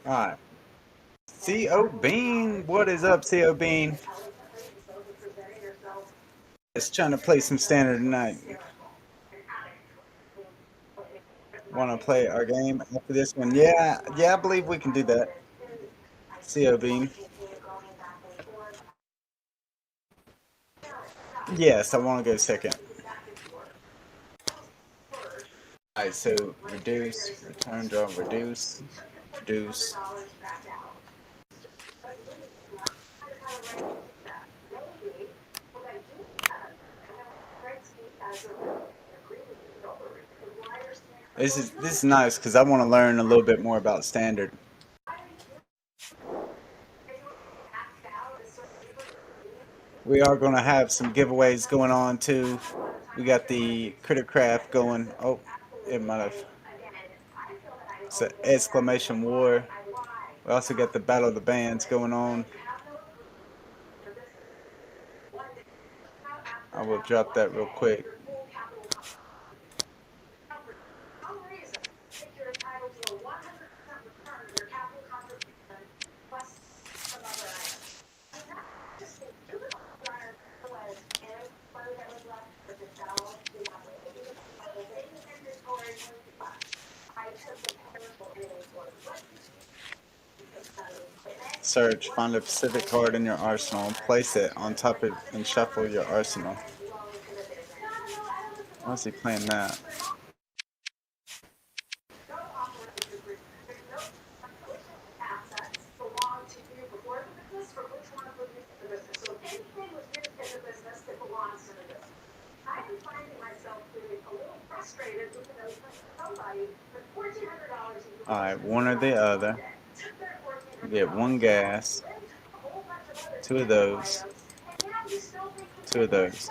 Alright. CO Bean, what is up, CO Bean? Just trying to play some standard tonight. Want to play our game after this one? Yeah, I believe we can do that. CO Bean. Yes, I want to go second. Alright, so reduce, return draw, reduce, reduce. This is nice because I want to learn a little bit more about standard. We are going to have some giveaways going on too. We got the Critter Craft going. Oh, it might have. It's an exclamation war. We also got the Battle of the Bands going on. I will drop that real quick. Search, find a specific card in your arsenal, place it on top of and shuffle your arsenal. Why is he playing that? Alright, one or the other. You get one gas, two of those, two of those.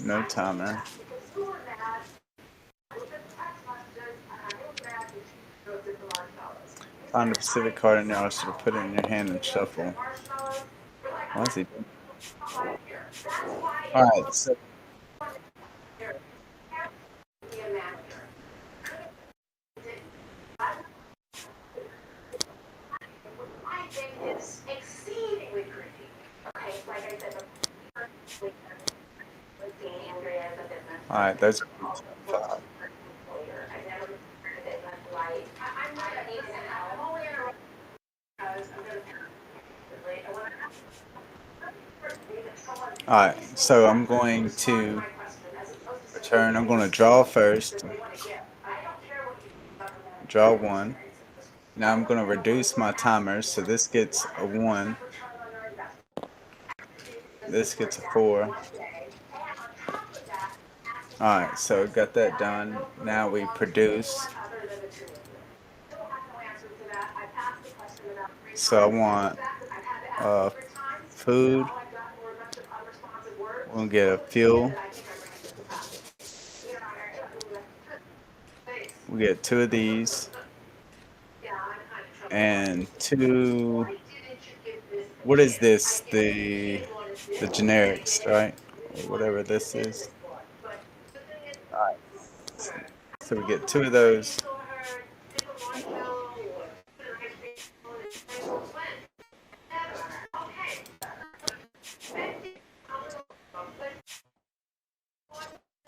No timer. Find a specific card in your arsenal, put it in your hand and shuffle. Why is he? Alright, so alright, those are five. Alright, so I'm going to return. I'm going to draw first. Draw one. Now I'm going to reduce my timer, so this gets a 1. This gets a 4. Alright, so got that done. Now we produce. So I want food. We'll get a fuel. We get 2 of these. And 2. What is this? The generics, right? Or whatever this is. Alright. So we get 2 of those.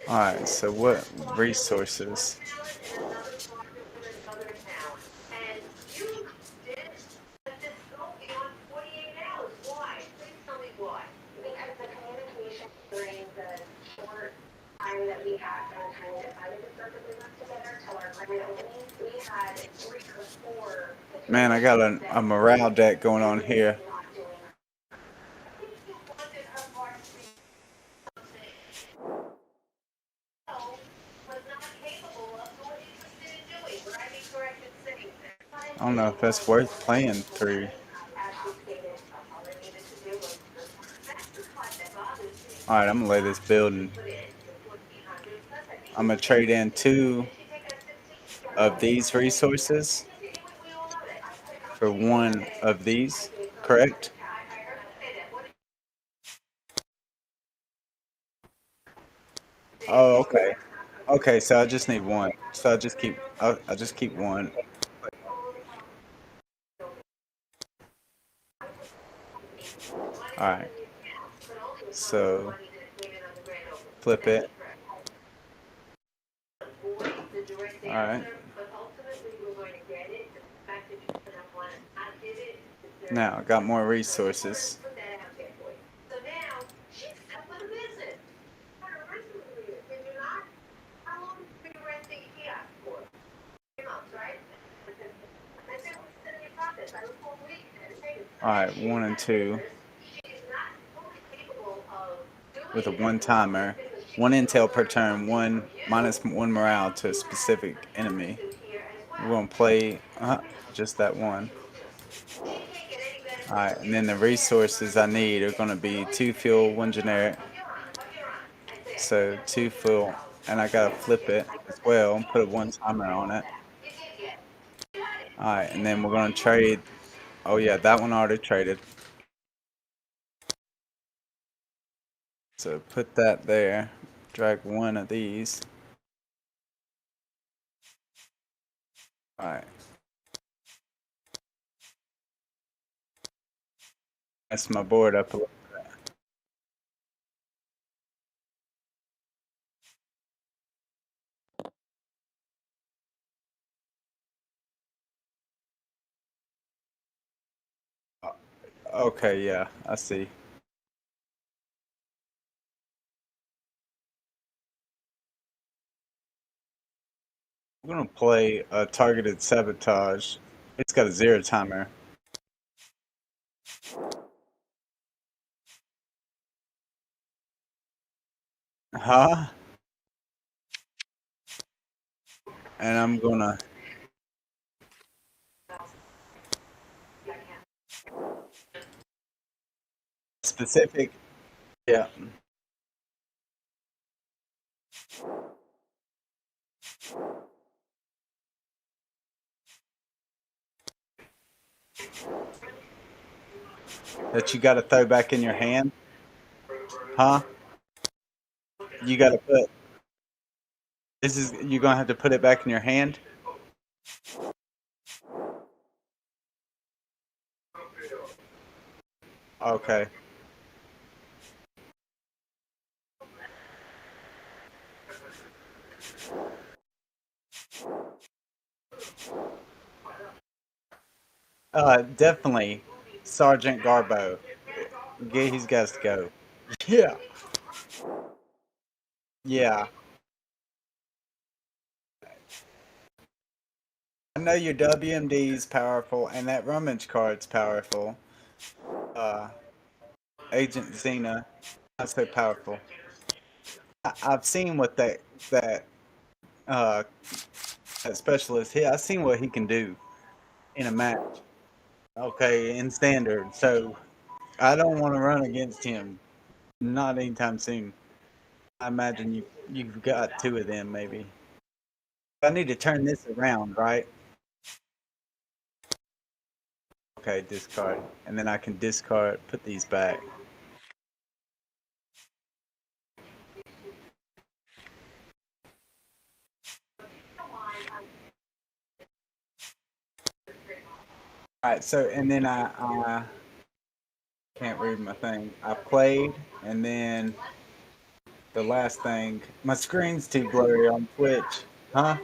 Alright, so what resources? Man, I got a morale deck going on here. I don't know if that's worth playing through. Alright, I'm gonna lay this building. I'm gonna trade in 2 of these resources. for one of these, correct? Oh, okay. Okay, so I just need one. So I just keep one. All right. So flip it. All right. Now I got more resources. All right, one and two with a one timer, one intel per turn, one minus one morale to a specific enemy. We're gonna play just that one. All right, and then the resources I need are gonna be two fuel, one generic. So two fuel, and I gotta flip it as well and put a one timer on it. All right, and then we're gonna trade. Oh yeah, that one already traded. So put that there. Drag one of these. All right. Mess my board up a little. Okay, yeah, I see. We're gonna play a targeted sabotage. It's got a zero timer. Huh? And I'm gonna specific. Yeah. That you gotta throw back in your hand. Huh? You gotta put. This is you're gonna have to put it back in your hand. Okay. Definitely, Sergeant Garbo. Get he's got to go. Yeah. Yeah. I know your WMD's powerful, and that rummage card's powerful. Uh, Agent Zeana, not so powerful. I've seen what uh, that specialist. I've seen what he can do in a match. Okay, in standard. So I don't want to run against him. Not anytime soon. I imagine you've got two of them maybe. I need to turn this around, right? Okay, discard, and then I can discard. Put these back. All right. So and then I can't read my thing. I played, and then the last thing. My screen's too blurry on Twitch. Huh?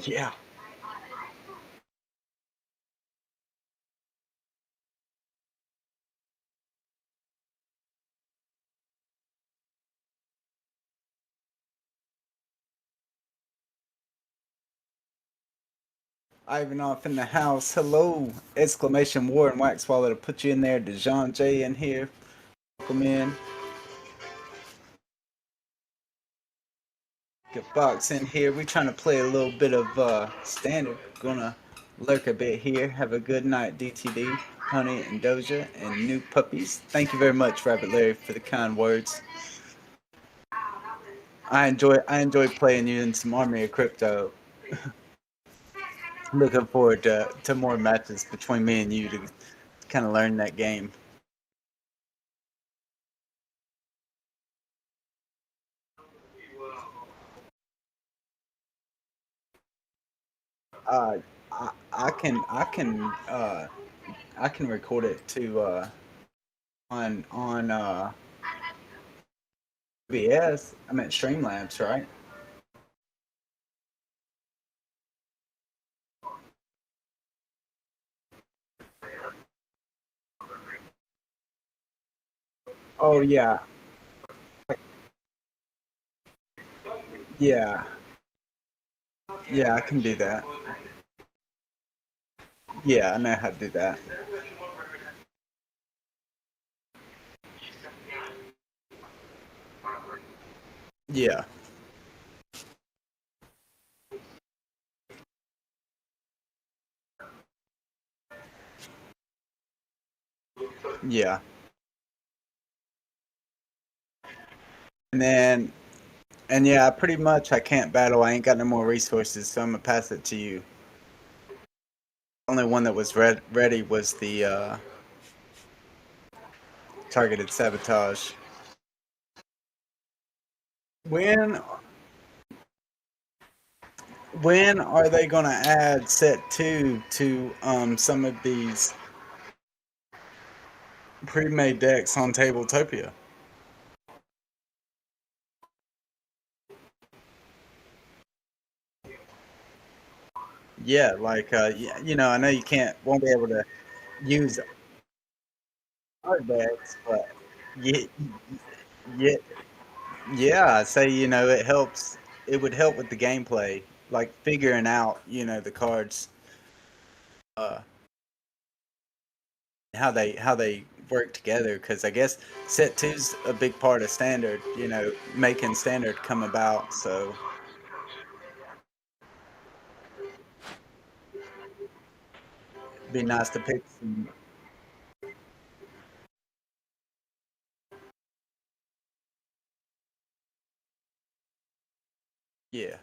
Yeah. Ivanov in the house. Hello! Exclamation war and wax wallet to put you in there. Dejan J in here. Welcome in. Get Box in here. We're trying to play a little bit of standard. Gonna lurk a bit here. Have a good night, DTD, Honey, and Doja, and new puppies. Thank you very much, Rabbit Larry, for the kind words. I enjoy playing you in some Army of Crypto. Looking forward to more matches between me and you to kind of learn that game. Uh, I can record it to on OBS. I meant Streamlabs, right? Oh yeah, yeah, yeah. I can do that. Yeah, I know how to do that. Yeah, yeah. And then and yeah, pretty much I can't battle. I ain't got no more resources, so I'm gonna pass it to you. Only one that was ready was the targeted sabotage. When when are they gonna add set two to some of these pre-made decks on Tabletopia? Yeah, like I know you won't be able to use our decks, but yeah, yeah, yeah. Say it helps. It would help with the gameplay, like figuring out the cards, uh, how they work together. Because I guess set two's a big part of standard. Making standard come about. So it'd be nice to pick some. Yeah,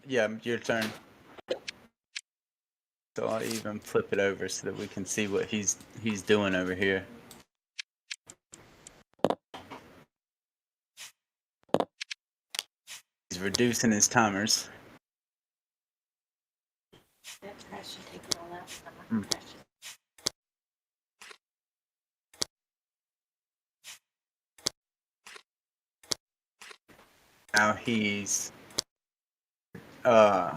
yeah. Your turn. So I'll even flip it over so that we can see what he's doing over here. He's reducing his timers. Mm. Now he's uh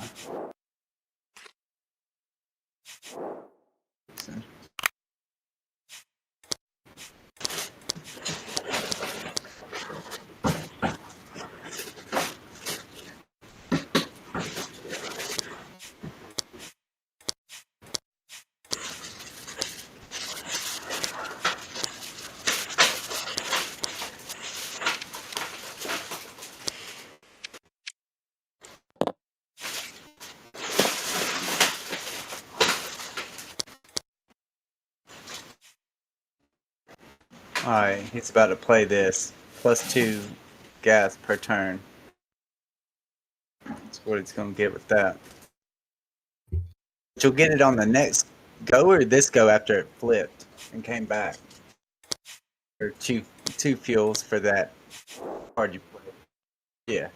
alright, he's about to play this. +2 gas per turn. That's what it's gonna get with that. But you'll get it on the next go or this go after it flipped and came back. Or two fuels for that card you played. Yeah.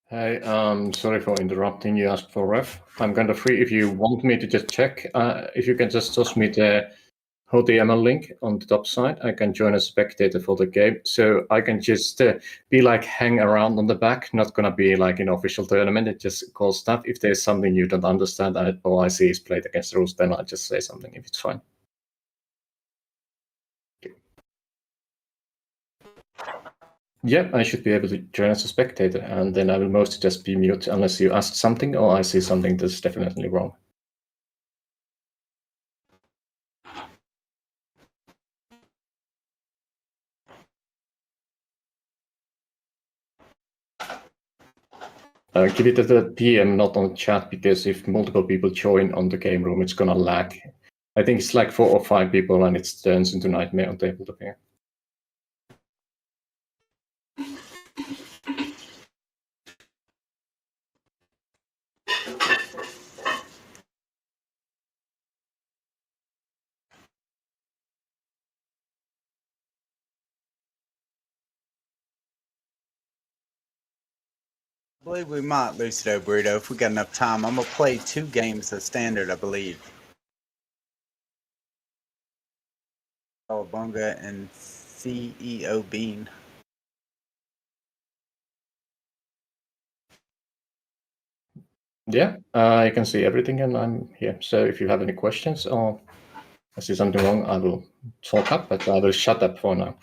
Hey, sorry for interrupting. You asked for ref. I'm kind of free. If you want me to just check, if you can just toss me the HTML link on the top side, I can join as spectator for the game. So I can just be like hang around on the back, not gonna be like an official tournament. It just call stuff. If there's something you don't understand, all I see is played against rules, then I'll just say something if it's fine. Yeah, I should be able to join as a spectator, and then I will mostly just be mute unless you ask something or I see something that's definitely wrong. Give it to the PM, not on chat, because if multiple people join on the game room, it's gonna lag. I think it's like 4 or 5 people, and it turns into nightmare on tabletop here. I believe we might, Lucido Burrito, if we got enough time. I'm gonna play 2 games of standard, I believe. Chaoabunga and CEO Bean. Yeah, I can see everything, and I'm here. So if you have any questions or I see something wrong, I will talk up, but I will shut up for now.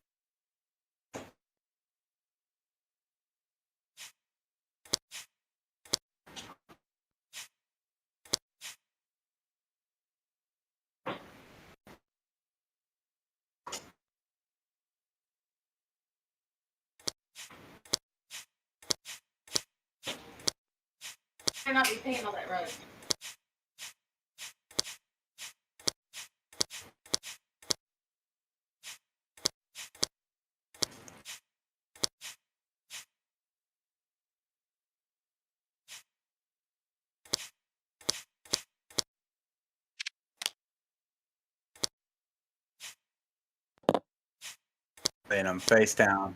Not be paying all that road. Then I'm face down.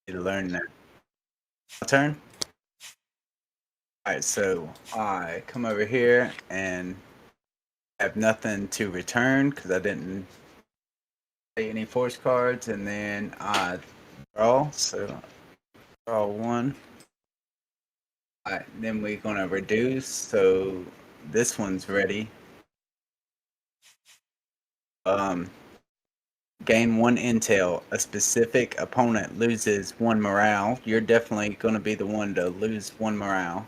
Need to learn that. My turn? Alright, so I come over here and have nothing to return because I didn't play any force cards, and then I draw, so draw 1. Alright, then we're gonna reduce, so this one's ready. Gain 1 intel. A specific opponent loses 1 morale. You're definitely gonna be the one to lose 1 morale.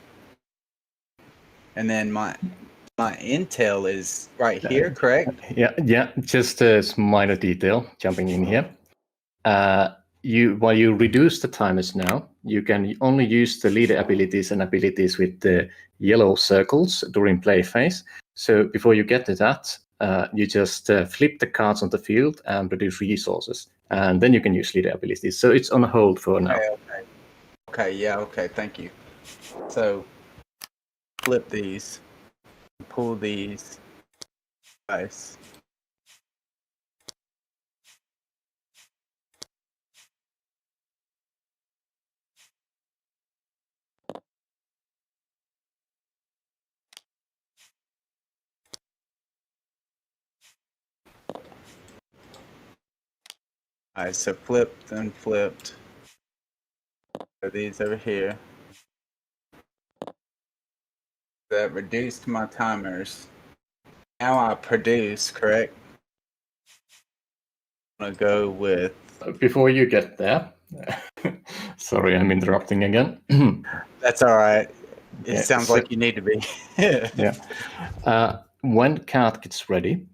And then my intel is right here, correct? Yeah. Just a minor detail jumping in here. While you reduce the timers now, you can only use the leader abilities and abilities with the yellow circles during play phase. So before you get to that, you just flip the cards on the field and produce resources, and then you can use leader abilities. So it's on hold for now. Okay, thank you. So flip these, pull these dice. Alright, so flipped and flipped. So these over here. That reduced my timers. Now I produce, correct? I'm gonna go with. Before you get there, sorry, I'm interrupting again. That's all right. It Okay, sounds like you need to be. Yeah. When card gets ready,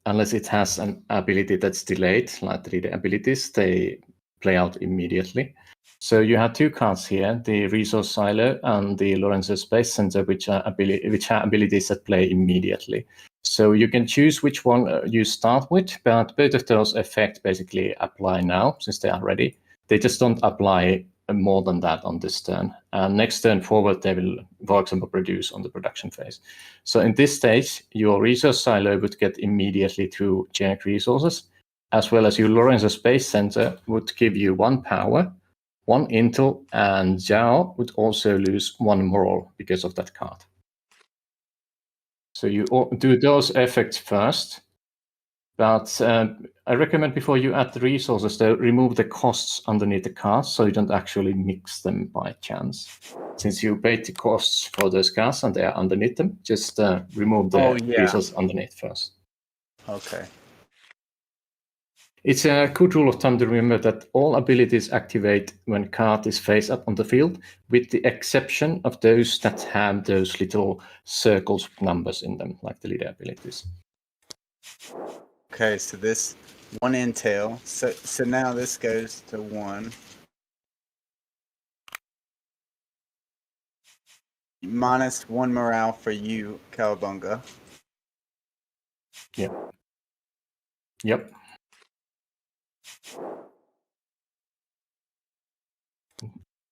unless it has an ability that's delayed, like the leader abilities, they play out immediately. So you have 2 cards here, the Resource Silo and the Lorenzo Space Center, which have abilities that play immediately. So you can choose which one you start with, but both of those effects basically apply now, since they are ready. They just don't apply more than that on this turn. And next turn forward, they will, for example, produce on the production phase. So in this stage, your resource silo would get immediately 2 generic resources, as well as your Lorenzo Space Center would give you 1 power, 1 intel, and Zhao would also lose 1 moral because of that card. So you do those effects first, but I recommend before you add the resources, though, remove the costs underneath the cards so you don't actually mix them by chance. Since you paid the costs for those cards and they are underneath them, just remove the resources underneath first. Okay. It's a good rule of thumb to remember that all abilities activate when card is face up on the field, with the exception of those that have those little circles with numbers in them, like the leader abilities. Okay, so this 1 intel. So now this goes to 1. -1 morale for you, Chaoabunga. Yep. Yep.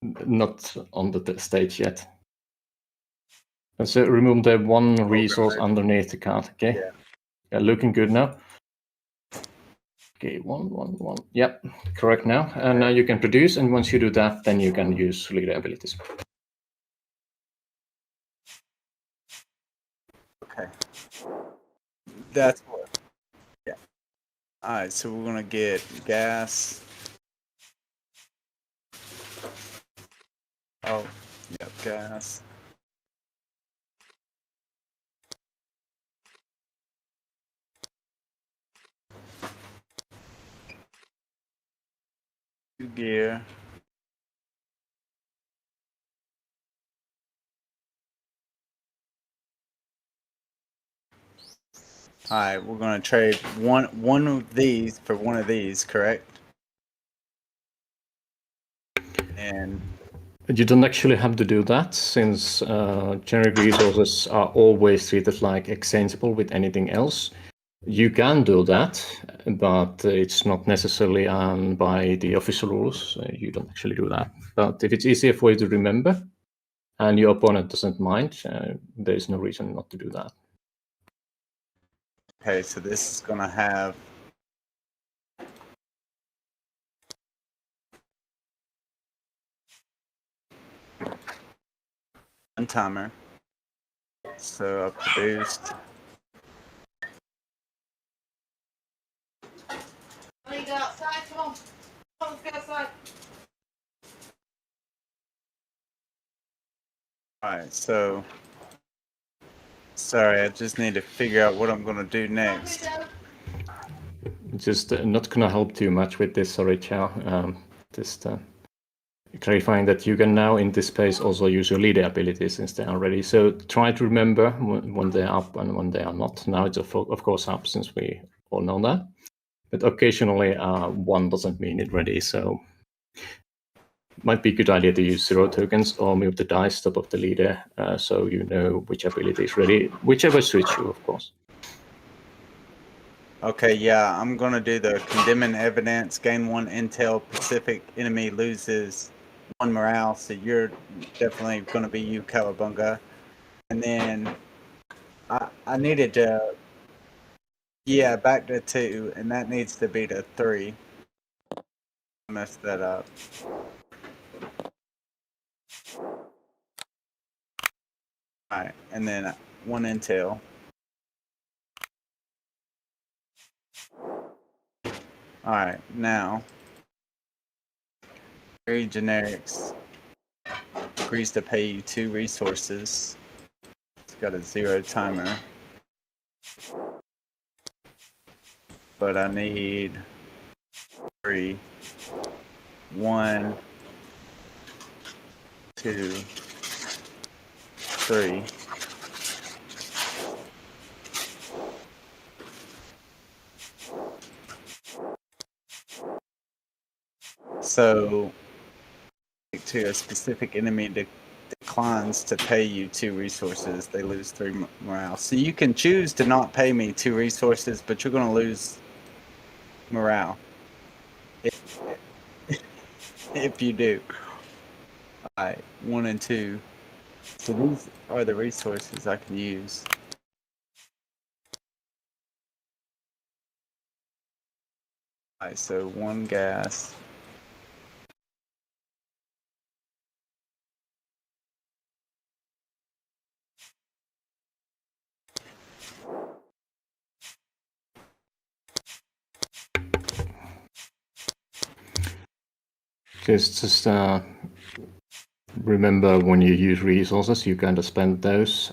Not on the stage yet. So remove the one resource underneath the card. Okay. Yeah, looking good now. Okay, 1, 1, 1. Yep, correct now. And now you can produce, and once you do that, then you can use leader abilities. Okay. That's what. Yeah. All right, so we're gonna get gas. Oh, yep, gas. Gear. All right, we're gonna trade one of these for one of these, correct? And You don't actually have to do that, since generic resources are always treated like exchangeable with anything else. You can do that, but it's not necessarily by the official rules. You don't actually do that. But if it's easier for you to remember, and your opponent doesn't mind, there's no reason not to do that. okay, so this is gonna have one timer. So I produced. When you go outside, come on. Come on, let's go outside. Alright, so sorry, I just need to figure out what I'm gonna do next. Just not gonna help too much with this, sorry, Chow. Just clarifying that you can now in this space also use your leader abilities since they are ready. So try to remember when they're up and when they are not. Now it's of course up, since we all know that. But occasionally one doesn't mean it ready, so might be a good idea to use 0 tokens or move the dice top of the leader, so you know which ability is ready, whichever suits you, of course. Okay, yeah, I'm gonna do the condemning evidence, gain 1 intel, Pacific enemy loses 1 morale, so you're definitely gonna be you, Chaoabunga. And then I needed to, yeah, back to 2, and that needs to be to 3. I messed that up. Alright, and then 1 intel. Alright, now very generics agrees to pay you 2 resources. It's got a 0 timer. But I need 3. 1, 2, 3. So, to a specific enemy declines to pay you 2 resources, they lose 3 morale. So you can choose to not pay me 2 resources, but you're going to lose morale if you do. Alright, 1 and 2. So these are the resources I can use. Alright, so 1 gas. Just remember, when you use resources, you kind of spend those,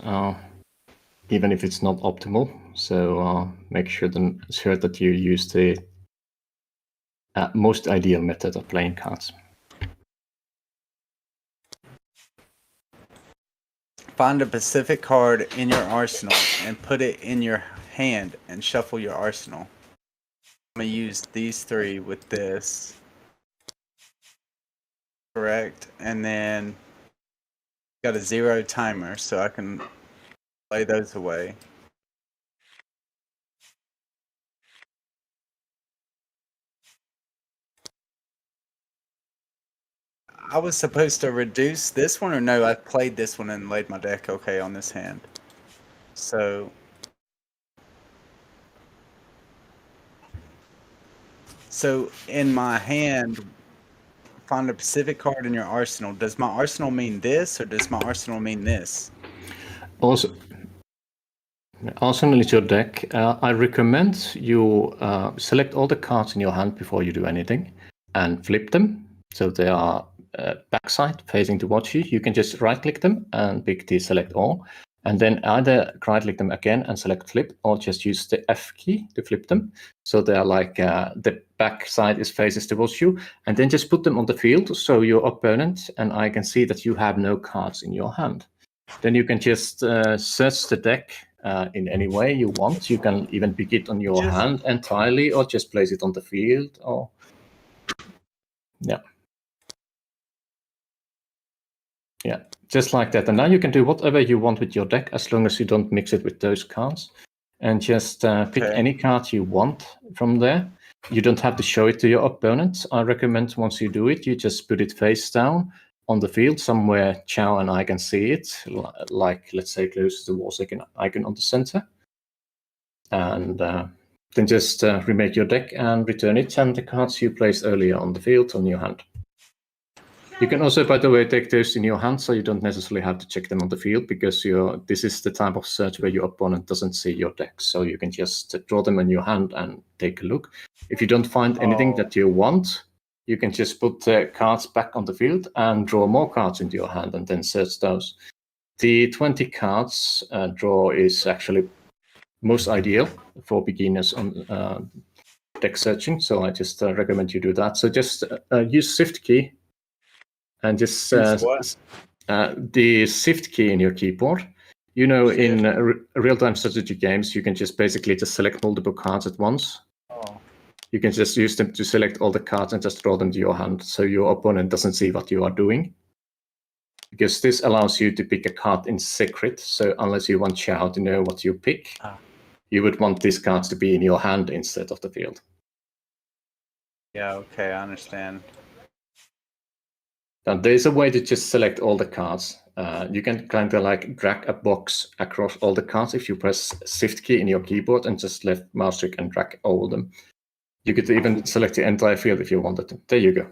even if it's not optimal. So make sure that you use the most ideal method of playing cards. Find a Pacific card in your arsenal and put it in your hand and shuffle your arsenal. I'm going to use these 3 with this. Correct. And then Got a 0 timer, so I can play those away. I was supposed to reduce this one, or no? I played this one and laid my deck okay on this hand. So in my hand, find a specific card in your arsenal. Does my arsenal mean this, or does my arsenal mean this? Also, Arsenal is your deck. I recommend you select all the cards in your hand before you do anything and flip them. So they are backside facing towards you. You can just right-click them and pick the select all. And then either right-click them again and select flip, or just use the F key to flip them. So they are like the back side is faces towards you. And then just put them on the field so your opponent and I can see that you have no cards in your hand. Then you can just search the deck in any way you want. You can even pick it on your hand entirely, or just place it on the field. Or yeah, just like that. And now you can do whatever you want with your deck, as long as you don't mix it with those cards. And just pick any card you want from there. You don't have to show it to your opponent. I recommend once you do it, you just put it face down on the field somewhere Chao and I can see it, like let's say close to the wall icon on the center. And then just remake your deck and return it, and the cards you placed earlier on the field on your hand. You can also, by the way, take those in your hand, so you don't necessarily have to check them on the field, because this is the type of search where your opponent doesn't see your deck. So you can just draw them in your hand and take a look. If you don't find anything that you want, you can just put the cards back on the field and draw more cards into your hand and then search those. The 20 cards draw is actually most ideal for beginners on deck searching. So I just recommend you do that. So just use Shift key. And just the Shift key in your keyboard. You know, in real-time strategy games, you can just basically just select multiple cards at once. You can just use them to select all the cards and just draw them to your hand, so your opponent doesn't see what you are doing. Because this allows you to pick a card in secret. So unless you want Chao to know what you pick, you would want these cards to be in your hand instead of the field. Yeah, okay, I understand. Now, there's a way to just select all the cards. You can kind of like drag a box across all the cards if you press Shift key in your keyboard and just left mouse click and drag all of them. You could even select the entire field if you wanted to. There you go.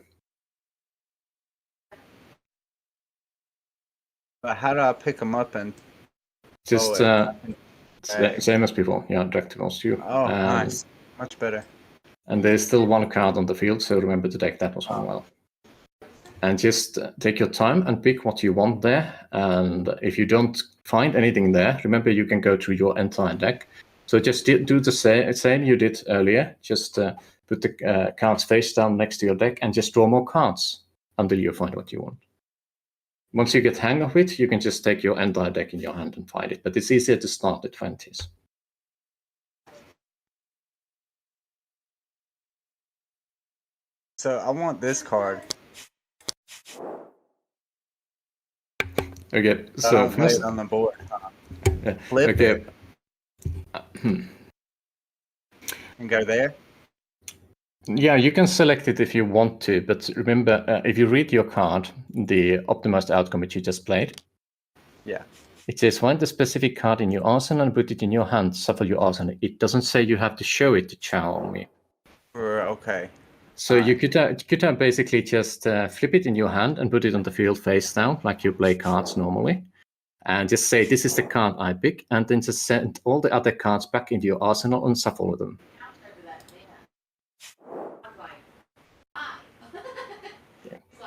But how do I pick them up and just same as before? Yeah, drag towards you. Oh, nice, much better. And there's still one card on the field, so remember to take that as well. And just take your time and pick what you want there. And if you don't find anything there, remember you can go through your entire deck. So just do the same you did earlier. Just put the cards face down next to your deck and just draw more cards until you find what you want. Once you get hang of it, you can just take your entire deck in your hand and find it. But it's easier to start with 20s. So I want this card. Okay, so first on the board. Flip okay. And go there. Yeah, you can select it if you want to, but remember, if you read your card, the optimized outcome which you just played, it says find the specific card in your arsenal and put it in your hand. Shuffle your arsenal. It doesn't say you have to show it to Chao or me. Okay. So you could basically just flip it in your hand and put it on the field face down, like you play cards normally, and just say, this is the card I pick, and then just send all the other cards back into your arsenal and shuffle them.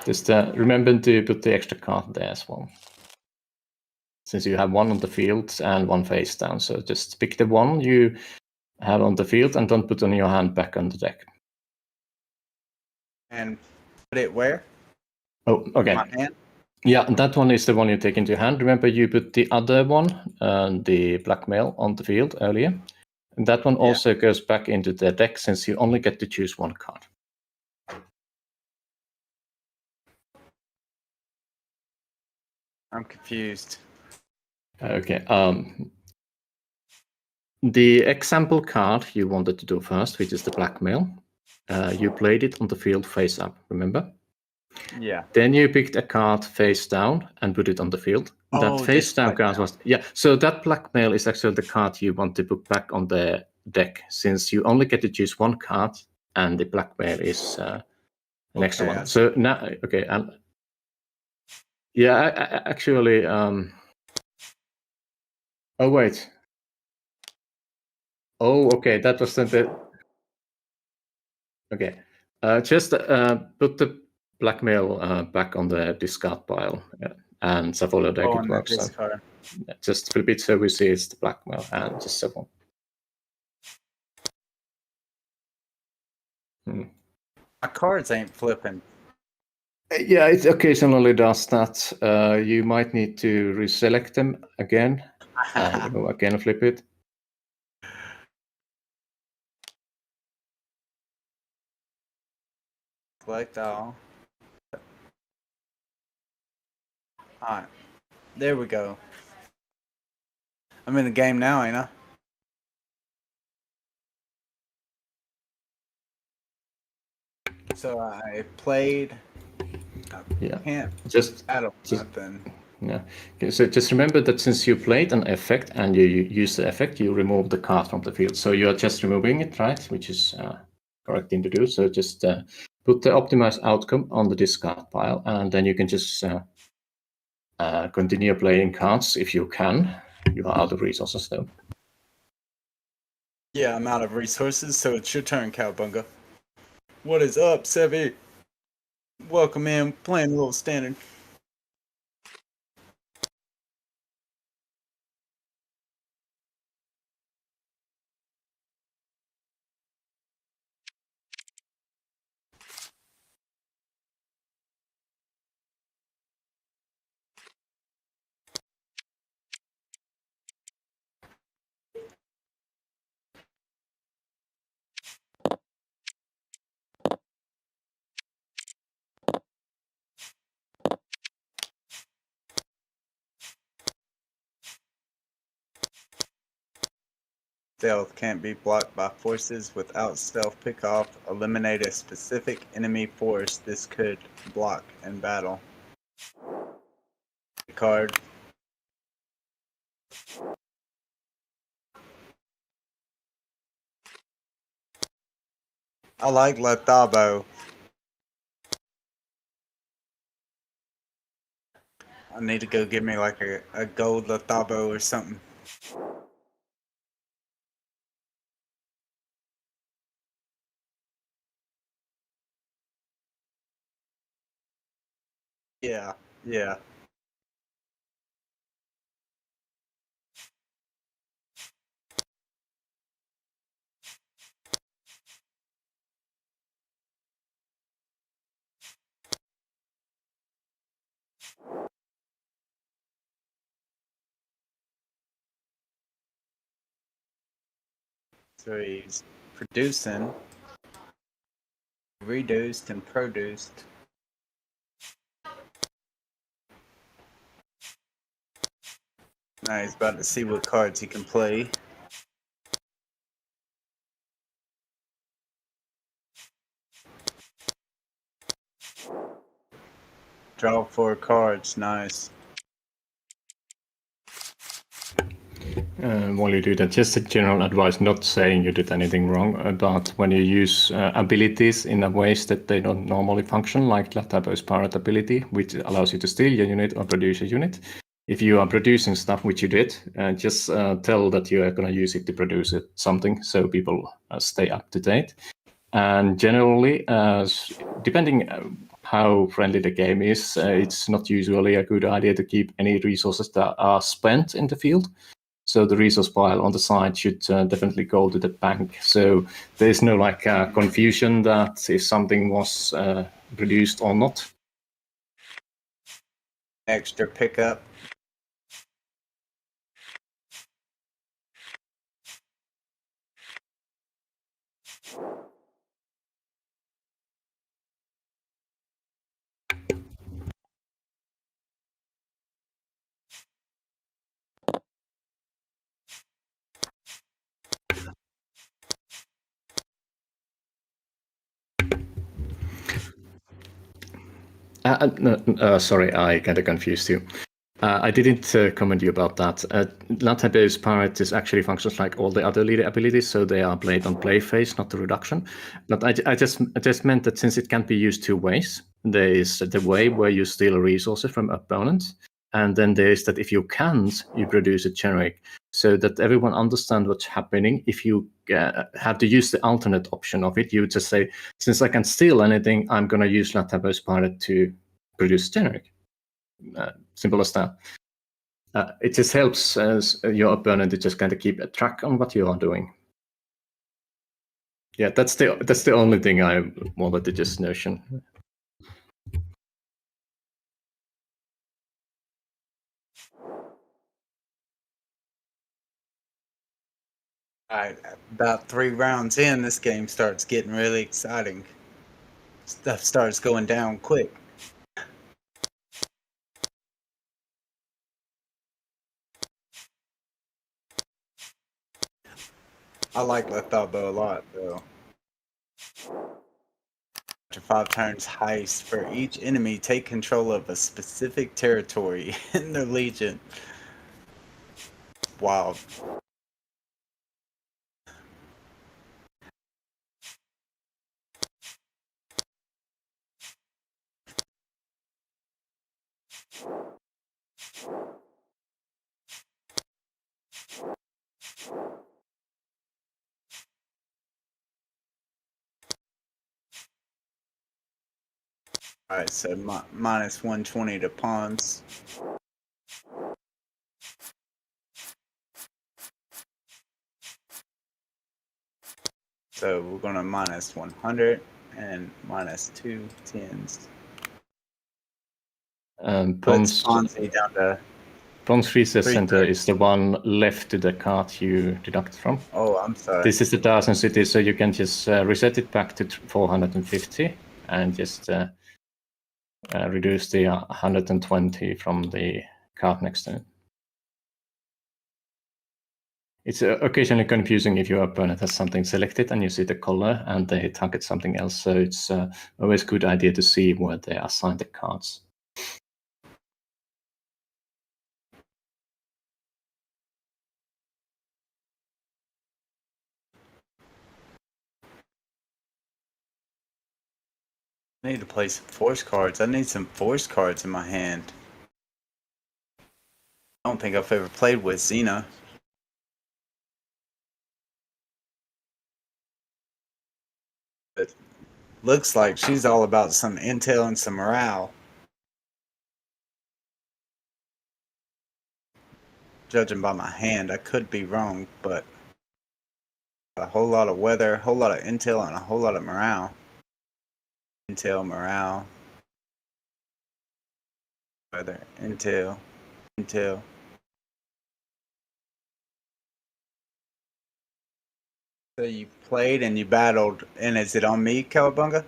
Just remember to put the extra card there as well, since you have one on the field and one face down. So just pick the one you have on the field and don't put on your hand back on the deck. And put it where? Oh, okay. My hand? Yeah, that one is the one you take into your hand. Remember, you put the other one, the blackmail, on the field earlier. And that one also goes back into the deck, since you only get to choose one card. I'm confused. Okay. The example card you wanted to do first, which is the blackmail, you played it on the field face up, remember? Yeah. Then you picked a card face down and put it on the field. That Oh, face this down way card now. was, yeah. So that blackmail is actually the card you want to put back on the deck, since you only get to choose one card, and the blackmail is an extra Okay, one. So now, okay, yeah, I actually, oh wait. Oh, okay, that was the. Okay, just put the blackmail back on the discard pile, and shuffle the deck. Oh, It on the works. discard. Just flip it so we see it's the blackmail, and just shuffle. My cards ain't flipping. Yeah, it occasionally does that. You might need to reselect them again. Again, flip it. Select all. Alright. There we go. I'm in the game now, ain't I? So I played. Yeah, Can't just battle nothing. yeah. Okay, so just remember that since you played an effect and you use the effect, you remove the card from the field. So you are just removing it, right? Which is correct thing to do. So just put the optimized outcome on the discard pile, and then you can just continue playing cards if you can. You are out of resources though. Yeah, I'm out of resources, so it's your turn, Chaoabunga. What is up, Sevi? Welcome in, playing a little standard. Stealth can't be blocked by forces without stealth pick-off. Eliminate a specific enemy force this could block in battle. Card. I like Lethabo. I need to go get me like a gold Lethabo or something. Yeah, yeah. So he's producing, reduced, and produced. Now he's about to see what cards he can play. Draw 4 cards, nice. While you do that, just a general advice, not saying you did anything wrong, but when you use abilities in a ways that they don't normally function, like Letabo's pirate ability, which allows you to steal your unit or produce a unit. If you are producing stuff, which you did, just tell that you are going to use it to produce something, so people stay up to date. And generally, depending how friendly the game is, it's not usually a good idea to keep any resources that are spent in the field. So the resource pile on the side should definitely go to the bank. So there's no confusion that if something was produced or not. Extra pickup. No, sorry, I kind of confused you. I didn't comment you about that. Lethabo's pirate is actually functions like all the other leader abilities, so they are played on play phase, not the reduction. But I just meant that since it can be used two ways, there is the way where you steal resources from opponents, and then there is that if you can't, you produce a generic, so that everyone understands what's happening. If you have to use the alternate option of it, you just say, since I can steal anything, I'm going to use Lethabo's pirate to produce generic. Simple as that. It just helps as your opponent to just kind of keep a track on what you are doing. Yeah, that's the only thing I wanted to just notion. Alright, about 3 rounds in, this game starts getting really exciting. Stuff starts going down quick. I like Lethabo a lot, though. After 5 turns heist, for each enemy, take control of a specific territory in their legion. Wow. Alright, so minus 120 to pawns. So we're going to minus 100 and minus 2 tens. Puts Ponzi down to... Pawns Research Center is the one left to the card you deduct from. Oh, I'm sorry. This is the Thousand City, so you can just reset it back to 450 and just reduce the 120 from the card next to it. It's occasionally confusing if your opponent has something selected and you see the color and they target something else, so it's always a good idea to see where they assign the cards. I need to play some force cards. I need some force cards in my hand. I don't think I've ever played with Zeana. But looks like she's all about some intel and some morale. Judging by my hand, I could be wrong, but a whole lot of weather, a whole lot of intel, and a whole lot of morale. Intel, morale, weather, intel, intel. So you played and you battled, and is it on me, Chaoabunga?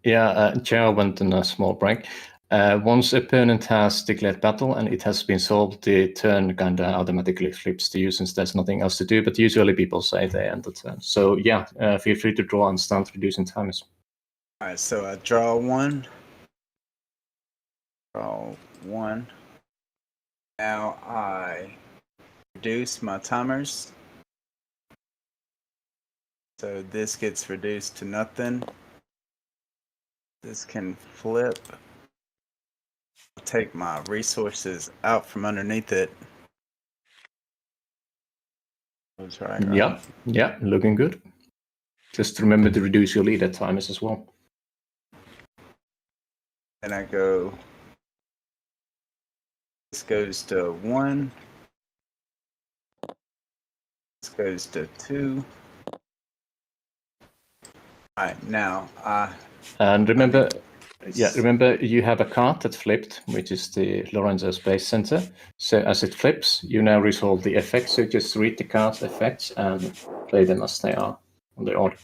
Yeah, Chao went on a small break. Once opponent has declared battle and it has been solved, the turn kind of automatically flips to you since there's nothing else to do, but usually people say they end the turn. So yeah, feel free to draw and start reducing timers. Alright, so I draw 1. Draw 1. Now I reduce my timers. So this gets reduced to nothing. This can flip. I'll take my resources out from underneath it. That's right. Yeah, looking good. Just remember to reduce your leader timers as well. And I go, this goes to 1. This goes to 2. Alright, now and remember you have a card that flipped, which is the Lorenzo Space Center. So as it flips, you now resolve the effects. So just read the card's effects and play them as they are on the order,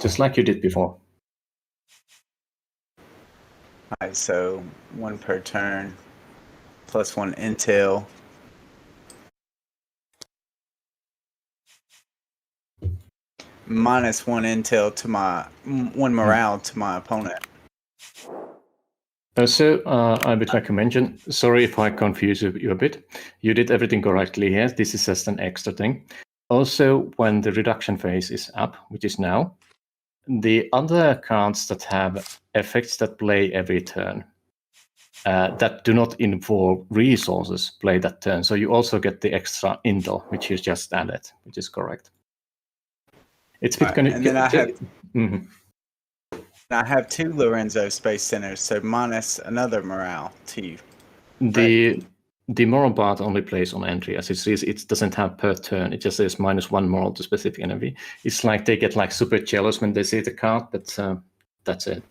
just like you did before. Alright, so 1 per turn, plus 1 intel. Minus 1 intel to my 1 morale to my opponent. So I would like to mention, sorry if I confuse you a bit. You did everything correctly here. This is just an extra thing. Also, when the reduction phase is up, which is now, the other cards that have effects that play every turn that do not involve resources play that turn. So you also get the extra intel, which you just added, which is correct. It's a bit And then I have Mhm. I have 2 Lorenzo Space Centers, so minus another morale to you. The moral part only plays on entry, as it says. It doesn't have per turn. It just says -1 moral to specific enemy. It's like they get like super jealous when they see the card, but that's it.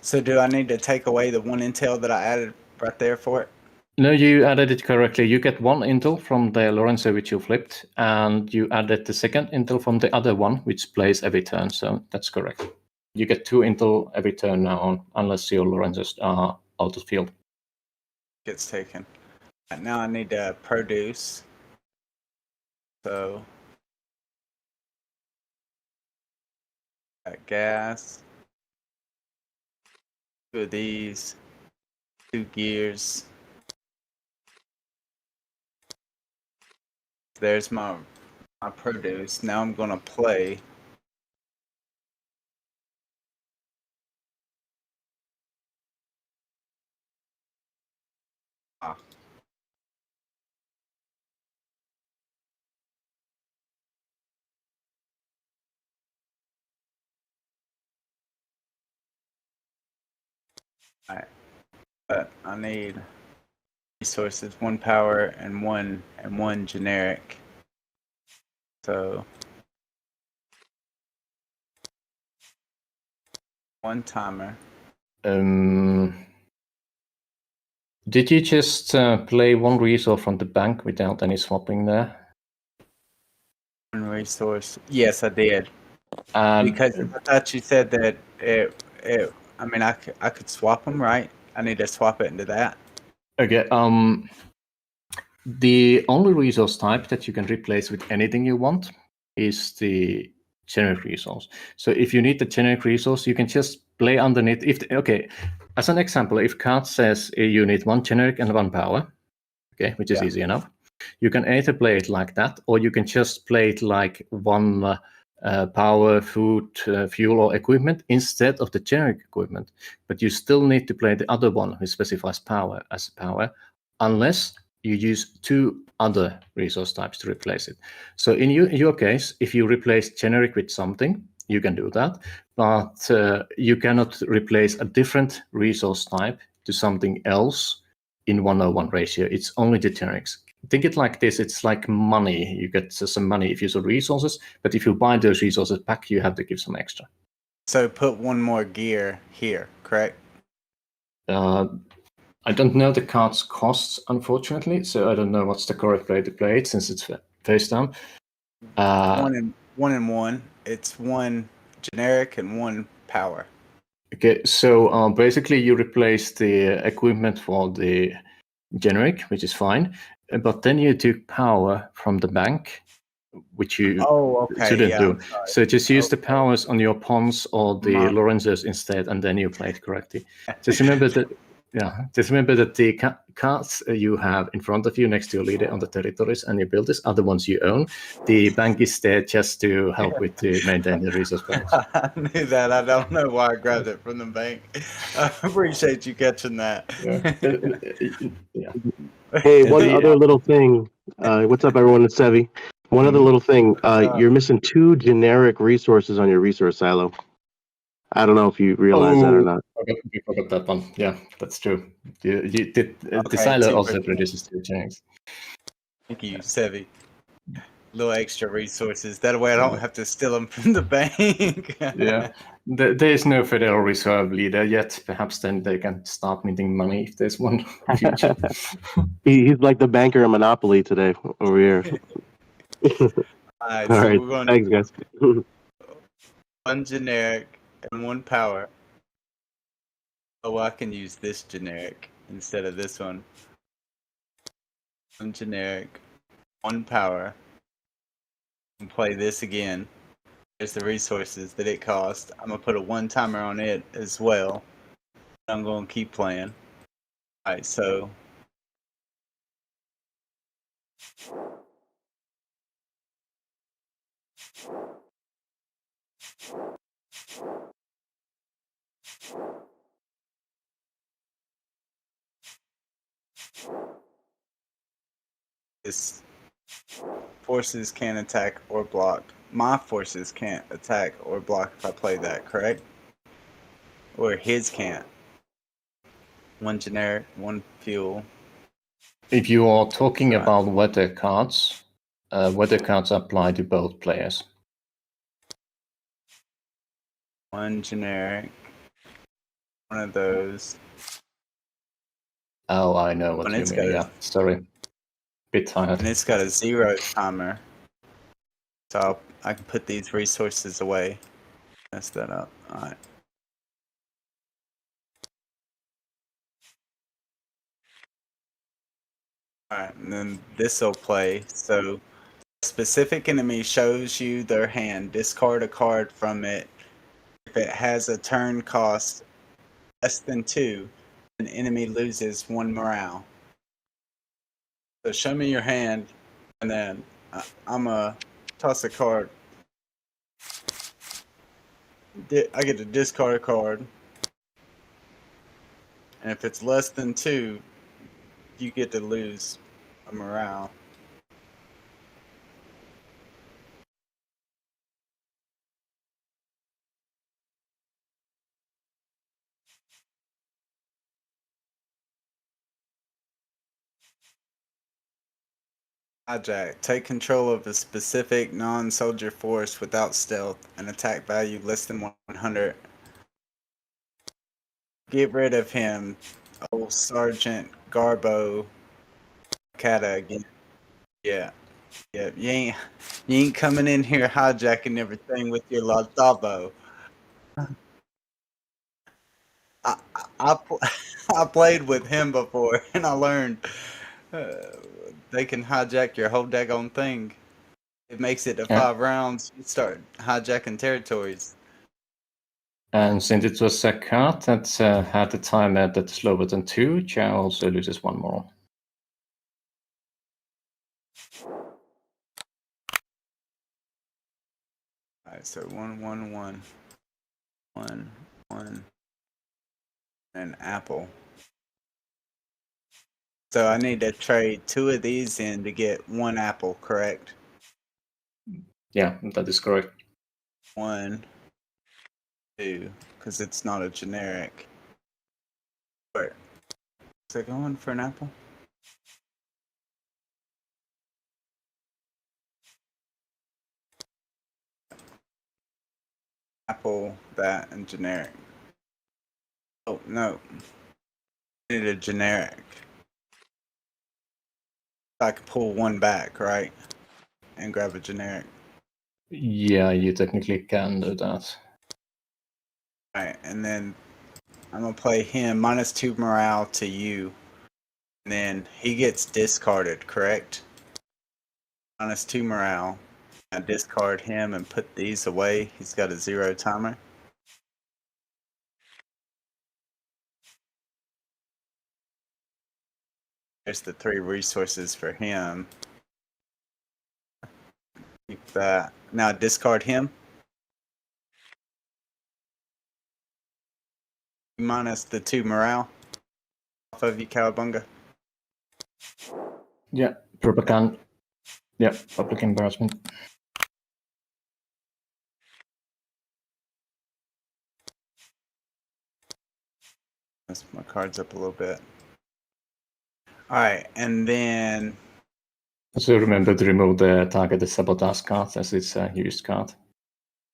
So do I need to take away the 1 intel that I added right there for it? No, you added it correctly. You get 1 intel from the Lorenzo which you flipped, and you added the second intel from the other one, which plays every turn. So that's correct. You get 2 intel every turn now on, unless your Lorenzos are out of field. Gets taken. Now I need to produce. So got gas. 2 of these. 2 gears. There's my produce. Now I'm gonna play. Alright. But I need resources, 1 power and 1 generic. So 1 timer. Did you just play 1 resource from the bank without any swapping there? 1 resource. Yes, I did. Because I thought you said that I mean, I could swap them, right? I need to swap it into that. Okay. The only resource type that you can replace with anything you want is the generic resource. So if you need the generic resource, you can just play underneath. As an example, if card says you need 1 generic and 1 power, okay, which is easy enough, you can either play it like that, or you can just play it like 1 power, food, fuel, or equipment instead of the generic equipment. But you still need to play the other one, which specifies power as power, unless you use 2 other resource types to replace it. So in your case, if you replace generic with something, you can do that, but you cannot replace a different resource type to something else in 1:1 ratio. It's only the generics. Think it like this. It's like money. You get some money if you use resources, but if you buy those resources back, you have to give some extra. So put 1 more gear here, correct? I don't know the card's costs, unfortunately, so I don't know what's the correct way to play it since it's face down. 1 and 1. It's 1 generic and 1 power. Okay, so basically you replace the equipment for the generic, which is fine, but then you took power from the bank, which you shouldn't do. So just use the powers on your pawns or the Lorenzos instead, and then you play it correctly. Just remember that. Yeah, just remember that the cards you have in front of you next to your leader on the territories and your builders are the ones you own. The bank is there just to help with to maintain the resource balance. I knew that. I don't know why I grabbed it from the bank. I appreciate you catching that. Yeah. Hey, one other little thing. What's up, everyone? It's Sevi. One other little thing. You're missing 2 generic resources on your resource silo. I don't know if you realize that or not. I forgot that one. Yeah, that's true. You did, the silo also produces 2 generics. Thank you, Sevi. Little extra resources. That way I don't have to steal them from the bank. Yeah. There is no Federal Reserve leader yet. Perhaps then they can start minting money if there's one in future. He's like the banker in Monopoly today over here. All right, All right. Thanks, guys. 1 generic and 1 power. Oh, I can use this generic instead of this one. 1 generic, 1 power. And play this again. There's the resources that it costs. I'm gonna put a 1 timer on it as well. I'm going to keep playing. Alright, so his forces can't attack or block. My forces can't attack or block if I play that, correct? Or his can't. One generic, one fuel. If you are talking Right. about weather cards apply to both players. One generic. One of those. Oh, I know what And you it's mean. got Yeah, sorry. Bit tired. And it's got a 0 timer. So I can put these resources away. Mess that up. Alright. Alright, and then this will play. So specific enemy shows you their hand. Discard a card from it. If it has a turn cost less than 2, an enemy loses 1 morale. So show me your hand, and then I'm going to toss a card. I get to discard a card. And if it's less than 2, you get to lose a morale. Hijack. Take control of a specific non-soldier force without stealth and attack value less than 100. Get rid of him. Old Sergeant Garbo Kata again. Yeah. Yeah. You ain't coming in here hijacking everything with your Lethabo. I played with him before and I learned they can hijack your whole daggone thing. It makes it to 5 rounds. You start hijacking territories. And since it was a card that had a timer that's lower than 2, Chao also loses 1 more. Alright, so 1, 1, 1. 1, 1. And apple. So I need to trade 2 of these in to get 1 apple, correct? Yeah, that is correct. 1, 2, because it's not a generic. Wait, is it going for an apple? Apple, that, and generic. Oh, no. I need a generic. I can pull 1 back, right? And grab a generic. Yeah, you technically can do that. Alright, and then I'm going to play him -2 morale to you. And then he gets discarded, correct? -2 morale. I discard him and put these away. He's got a 0 timer. There's the 3 resources for him. Keep that. Now discard him. Minus the 2 morale off of you, Chaoabunga. Yeah, propaganda. Yeah, public embarrassment. Mess my cards up a little bit. Alright, and then So remember to remove the targeted sabotage card as it's a used card.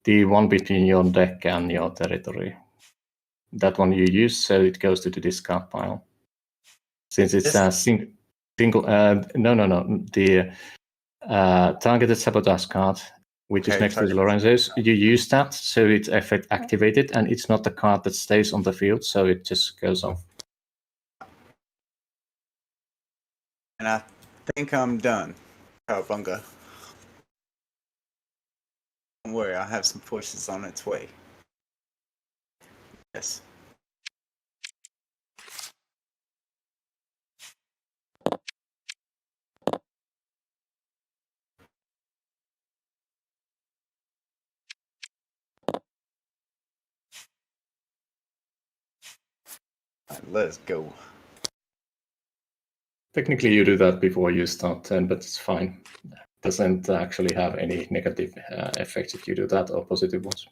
The one between your deck and your territory. That one you use, so it goes to the discard pile. Since it's a single, the targeted sabotage card, which is next to the Lorenzo's, you use that, so it's effect activated, and it's not a card that stays on the field, so it just goes off. And I think I'm done, Chaoabunga. Don't worry, I have some forces on its way. Yes. Alright, let's go. Technically, you do that before you start turn, but it's fine. It doesn't actually have any negative effects if you do that, or positive ones.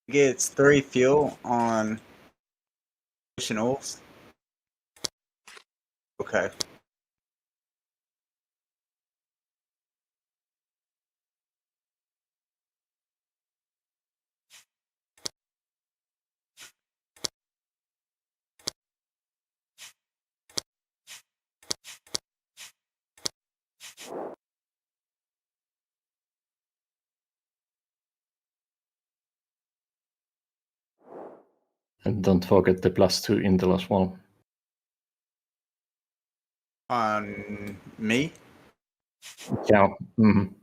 Gets 3 fuel on oils. Okay. And don't forget the +2 intel as well. On me? Yeah. Mm-hmm.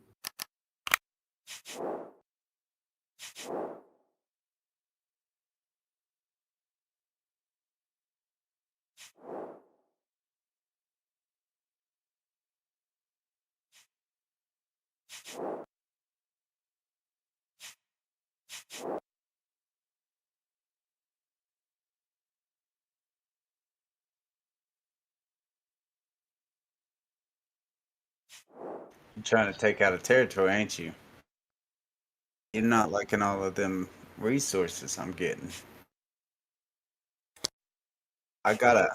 You're trying to take out a territory, ain't you? You're not liking all of them resources I'm getting. I gotta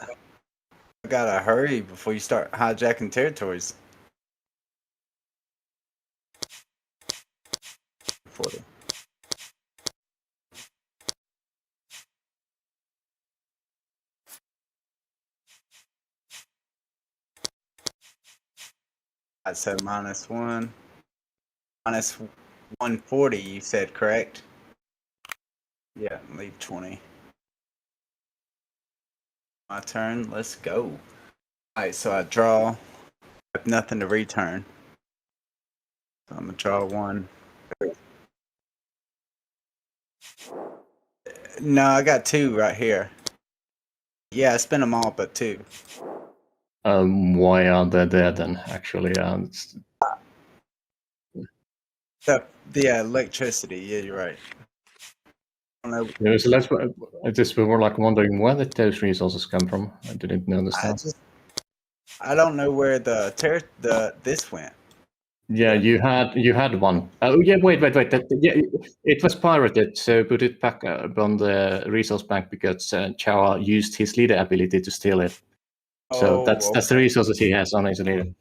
hurry before you start hijacking territories. 40. I said -1. Minus 140, you said, correct? Yeah, leave 20. My turn, let's go. Alright, so I draw. I have nothing to return. So I'm gonna draw 1. No, I got 2 right here. Yeah, I spent them all but 2. Why are they there then? Actually, The electricity, yeah, you're right. I don't know. yeah, so we were like wondering where did those resources come from. I didn't notice that. I don't know where this went. Yeah, you had one. Oh yeah, wait. Yeah, it was pirated, so put it back on the resource bank because Chaoa used his leader ability to steal it. So that's the Okay. resources he has on his leader.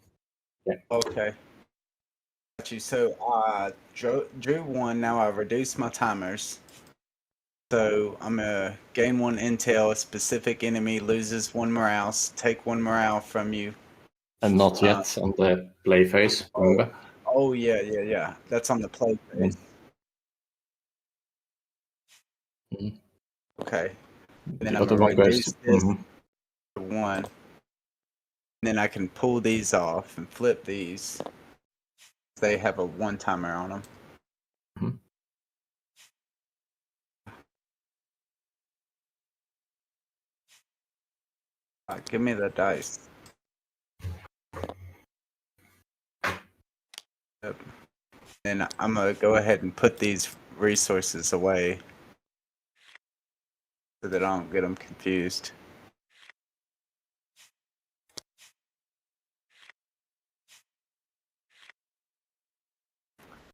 Yeah. Okay. Got you. So I drew 1. Now I reduced my timers. So I'm gonna gain 1 intel. A specific enemy loses 1 morale. Take 1 morale from you. And not yet on the play phase, remember? Oh yeah. That's on the play phase. Mhm. Okay. Then The I'm other gonna one goes. reduce this to 1. Then I can pull these off and flip these. They have a 1 timer on them. Mhm. Give me the dice. Yep. Then I'm gonna go ahead and put these resources away so that I don't get them confused.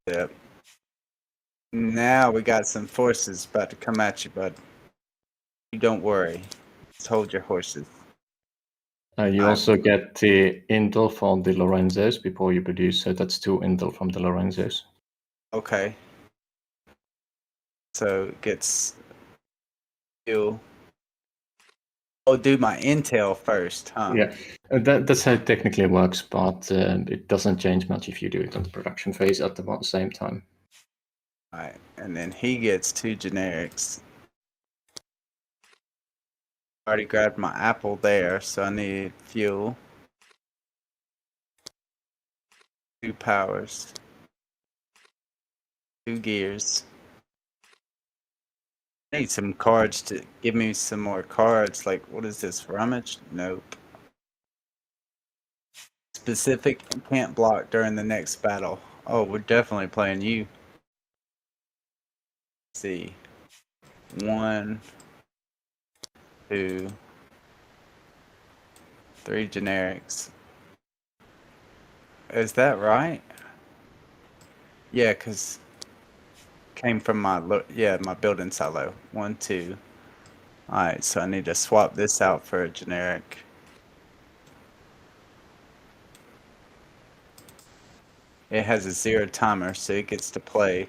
Yep. Now we got some forces about to come at you, bud. You don't worry. Just hold your horses. You also get the intel from the Lorenzos before you produce, so that's 2 intel from the Lorenzos. Okay. So it gets fuel. Oh, do my intel first, huh? Yeah, that's how it technically works, but it doesn't change much if you do it on the production phase at the same time. Alright, and then he gets 2 generics. Already grabbed my apple there, so I need fuel. 2 powers. 2 gears. I need some cards to give me some more cards. Like, what is this? Rummage? Nope. Specific can't block during the next battle. Oh, we're definitely playing you. Let's see. 1, 2, 3 generics. Is that right? Yeah, because came from my my building silo. 1, 2. All right, so I need to swap this out for a generic. It has a 0 timer, so it gets to play.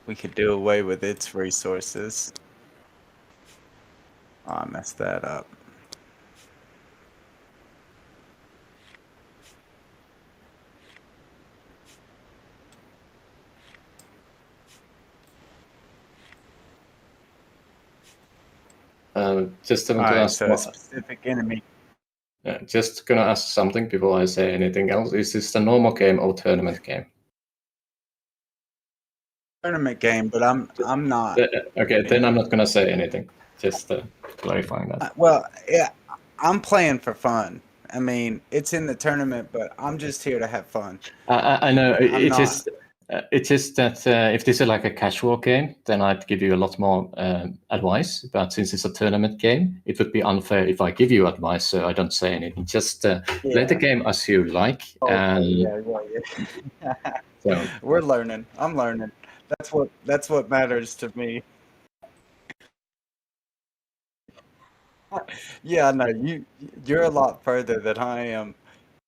We could do away with its resources. Oh, I messed that up. Just All want to right, ask. so a specific enemy. Just gonna ask something before I say anything else. Is this a normal game or tournament game? Tournament game, but I'm not. Okay, then I'm not gonna say anything. Just clarifying that. Well, yeah, I'm playing for fun. I mean, it's in the tournament, but I'm just here to have fun. I know. I'm not. It's just that if this is like a casual game, then I'd give you a lot more advice. But since it's a tournament game, it would be unfair if I give you advice, so I don't say anything. Just play the game as you like. Okay, yeah. So We're learning. I'm learning. That's what matters to me. Yeah, no, you're a lot further than I am,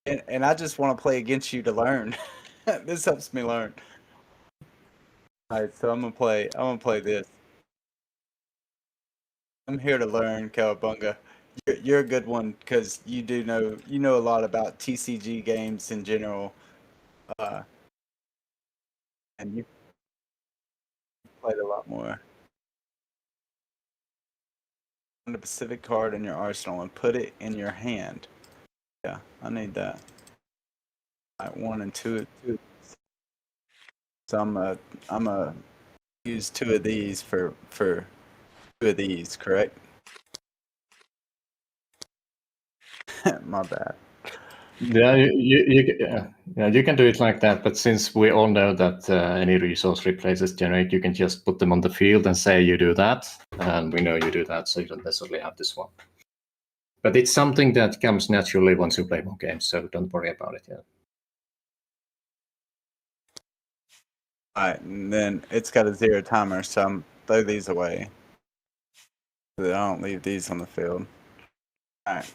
and I just want to play against you to learn. This helps me learn. All right, so I'm gonna play. I'm gonna play this. I'm here to learn, Cowabunga. You're a good one because you know a lot about TCG games in general, uh, and you played a lot more. Find a Pacific card in your arsenal and put it in your hand. Yeah, I need that. All right, 1 and 2. So I'm a use 2 of these for 2 of these, correct? My bad. yeah, you can do it like that. But since we all know that any resource replaces generate, you can just put them on the field and say you do that, and we know you do that, so you don't necessarily have to swap. But it's something that comes naturally once you play more games, so don't worry about it. Yeah. Alright, and then it's got a 0 timer, so I'm throw these away. So that I don't leave these on the field. Alright.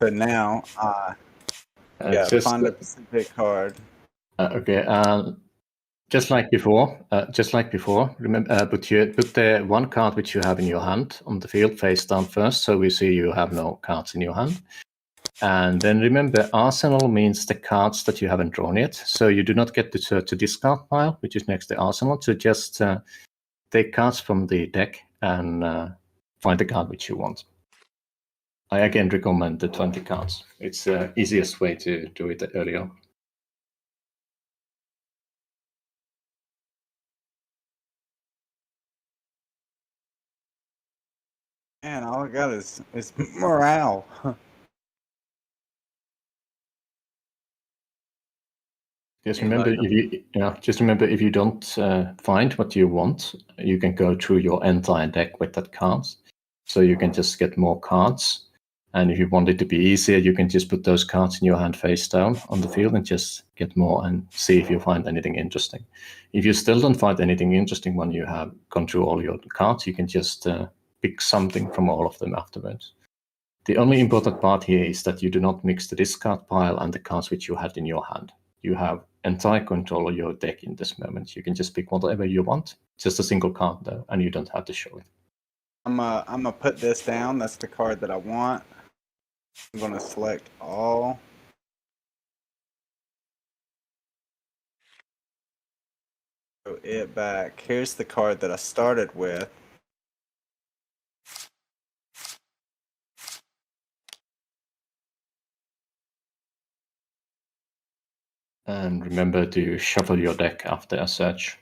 So now, find a Pacific card. Okay. Just like before, remember, put the one card which you have in your hand on the field face down first, so we see you have no cards in your hand. And then remember, arsenal means the cards that you haven't drawn yet, so you do not get to discard pile, which is next to arsenal. So just take cards from the deck and find the card which you want. I again recommend the 20 cards. It's the easiest way to do it earlier. Man, all I got is morale. Just remember, if you don't find what you want, you can go through your entire deck with that cards. So you can just get more cards. And if you want it to be easier, you can just put those cards in your hand face down on the field and just get more and see if you find anything interesting. If you still don't find anything interesting when you have gone through all your cards, you can just pick something from all of them afterwards. The only important part here is that you do not mix the discard pile and the cards which you had in your hand. You have entire control of your deck in this moment. You can just pick whatever you want, just a single card though, and you don't have to show it. I'm gonna put this down. That's the card that I want. I'm gonna select all. Throw it back. Here's the card that I started with. And remember to shuffle your deck after a search.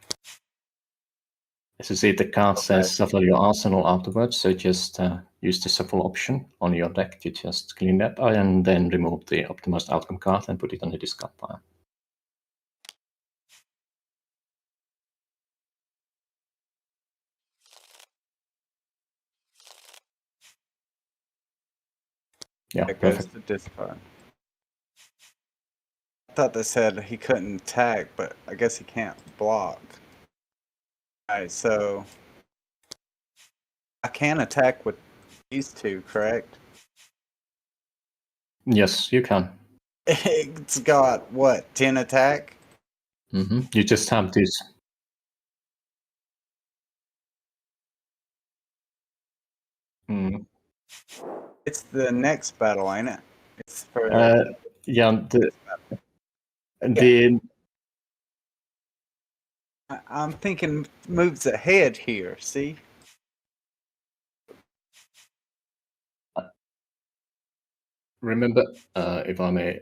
As you see, the card says shuffle your arsenal afterwards, so just use the shuffle option on your deck to just clean that and then remove the optimized outcome card and put it on the discard pile. Yeah, It goes perfect. to discard. I thought they said he couldn't attack, but I guess he can't block. Alright, so I can attack with these two, correct? Yes, you can. It's got what, 10 attack? You just have this. It's the next battle, ain't it? It's for Yeah, I'm thinking moves ahead here, see? remember, if I may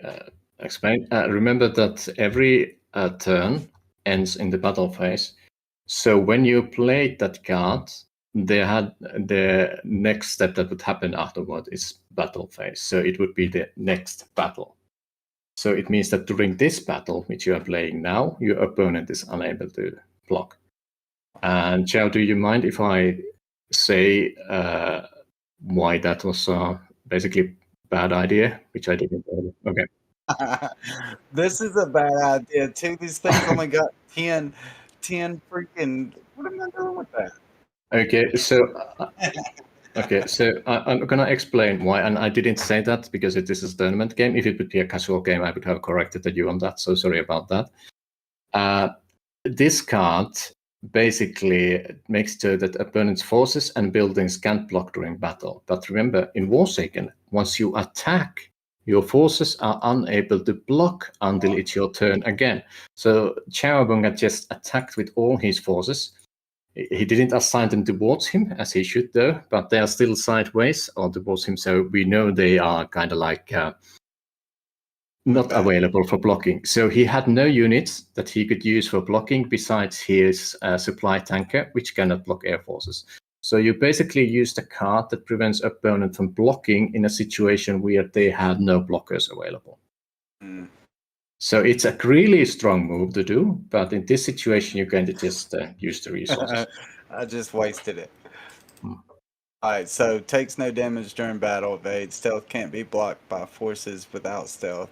explain, remember that every turn ends in the battle phase. So when you played that card, the next step that would happen afterward is battle phase. So it would be the next battle. So it means that during this battle, which you are playing now, your opponent is unable to block. And Chao, do you mind if I say why that was basically bad idea, which I didn't. Okay. This is a bad idea too. These things only got 10 freaking. What am I doing with that? Okay, so I'm gonna explain why, and I didn't say that because this is a tournament game. If it would be a casual game, I would have corrected you on that. So sorry about that. This card basically makes sure that opponent's forces and buildings can't block during battle. But remember, in Warsaken, once you attack, your forces are unable to block until it's your turn again. So Chaoabunga just attacked with all his forces. He didn't assign them towards him, as he should, though, but they are still sideways or towards him, so we know they are kind of like not available for blocking. So he had no units that he could use for blocking besides his supply tanker, which cannot block air forces. So you basically used a card that prevents opponent from blocking in a situation where they had no blockers available. So it's a really strong move to do, but in this situation, you're going to just use the resources. I just wasted it. Alright, so takes no damage during battle, evade. Stealth can't be blocked by forces without stealth.